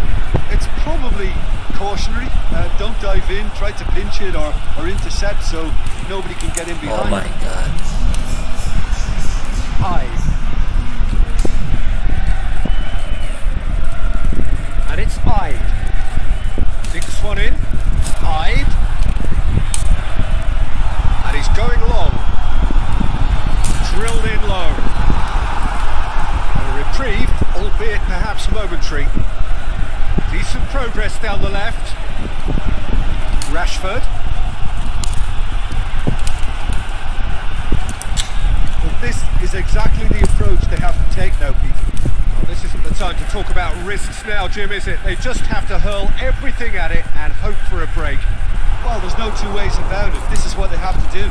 it's probably cautionary. Don't dive in, try to pinch it or intercept so nobody can get in behind. Oh my god. Ibe. And it's Ibe. Dinks one in. Ibe. And he's going long. Drilled in low. Reprieve, albeit perhaps momentary. Decent progress down the left. Rashford. Well, this is exactly the approach they have to take now, Peter. Well, this isn't the time to talk about risks now, Jim, is it? They just have to hurl everything at it and hope for a break. Well, there's no two ways about it. This is what they have to do.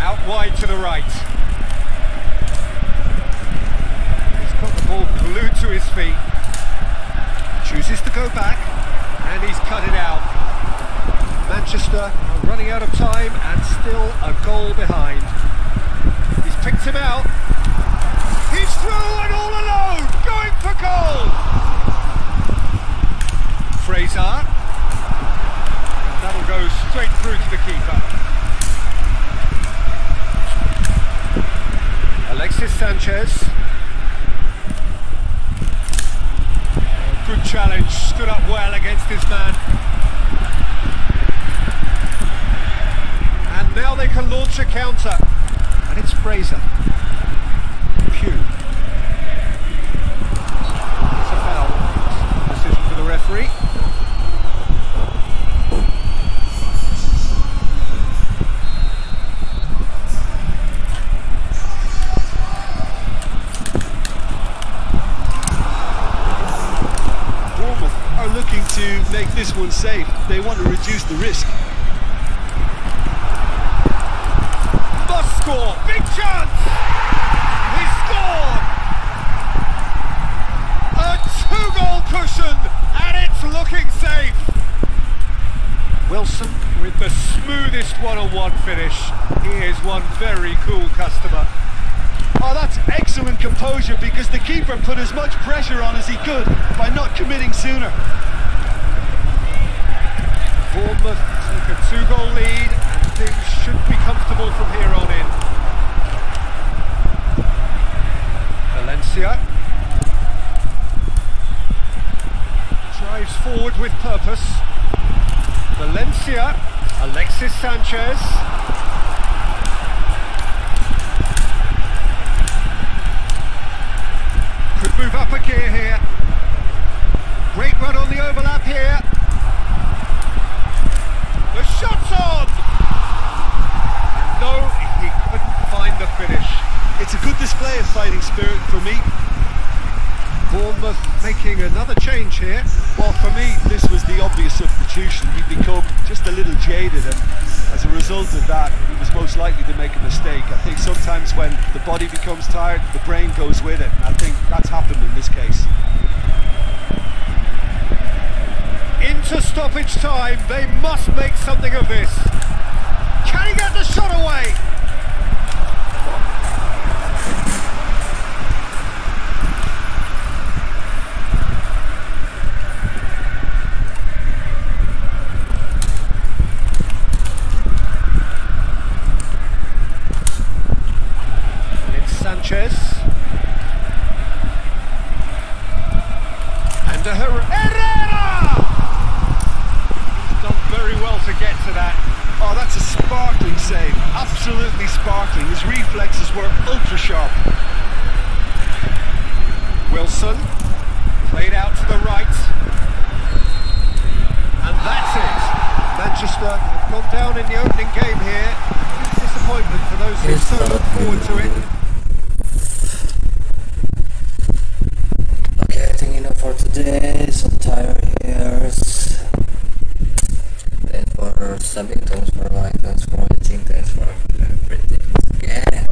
Out wide to the right. He's got the ball glued to his feet. Chooses to go back, and he's cut it out. Manchester are running out of time and still a goal behind. He's picked him out. He's through and all alone, going for goal. Reza. That'll go straight through to the keeper. Alexis Sanchez. Good challenge, stood up well against his man. And now they can launch a counter. And it's Reza. Pugh. It's a foul. Decision for the referee. Looking to make this one safe. They want to reduce the risk. Must score! Big chance! He scored! polished one-on-one finish. He is one very cool customer. Oh, that's excellent composure, because the keeper put as much pressure on as he could by not committing sooner. Bournemouth take a 2-goal lead, and things should be comfortable from here on in. Valencia drives forward with purpose. Valencia, Alexis Sanchez. Could move up a gear here. Great run on the overlap here. The shot's on! No, he couldn't find the finish. It's a good display of fighting spirit for me. Bournemouth making another change here. Well, for me, this was the obvious substitution. He'd become just a little jaded, and as a result of that, he was most likely to make a mistake. I think sometimes when the body becomes tired, the brain goes with it, and I think that's happened in this case. Into stoppage time, they must make something of this. Can he get the shot away? Sanchez and Herrera! He's done very well to get to that. Oh, that's a sparkling save, absolutely sparkling. His reflexes were ultra sharp. Wilson played out to the right, and that's it. Manchester have gone down in the opening game here. Disappointment for those who so look forward to it. Okay, I think enough for today. So tired here. Thanks for subbing, thanks for liking, thanks for watching, thanks for everything. Okay.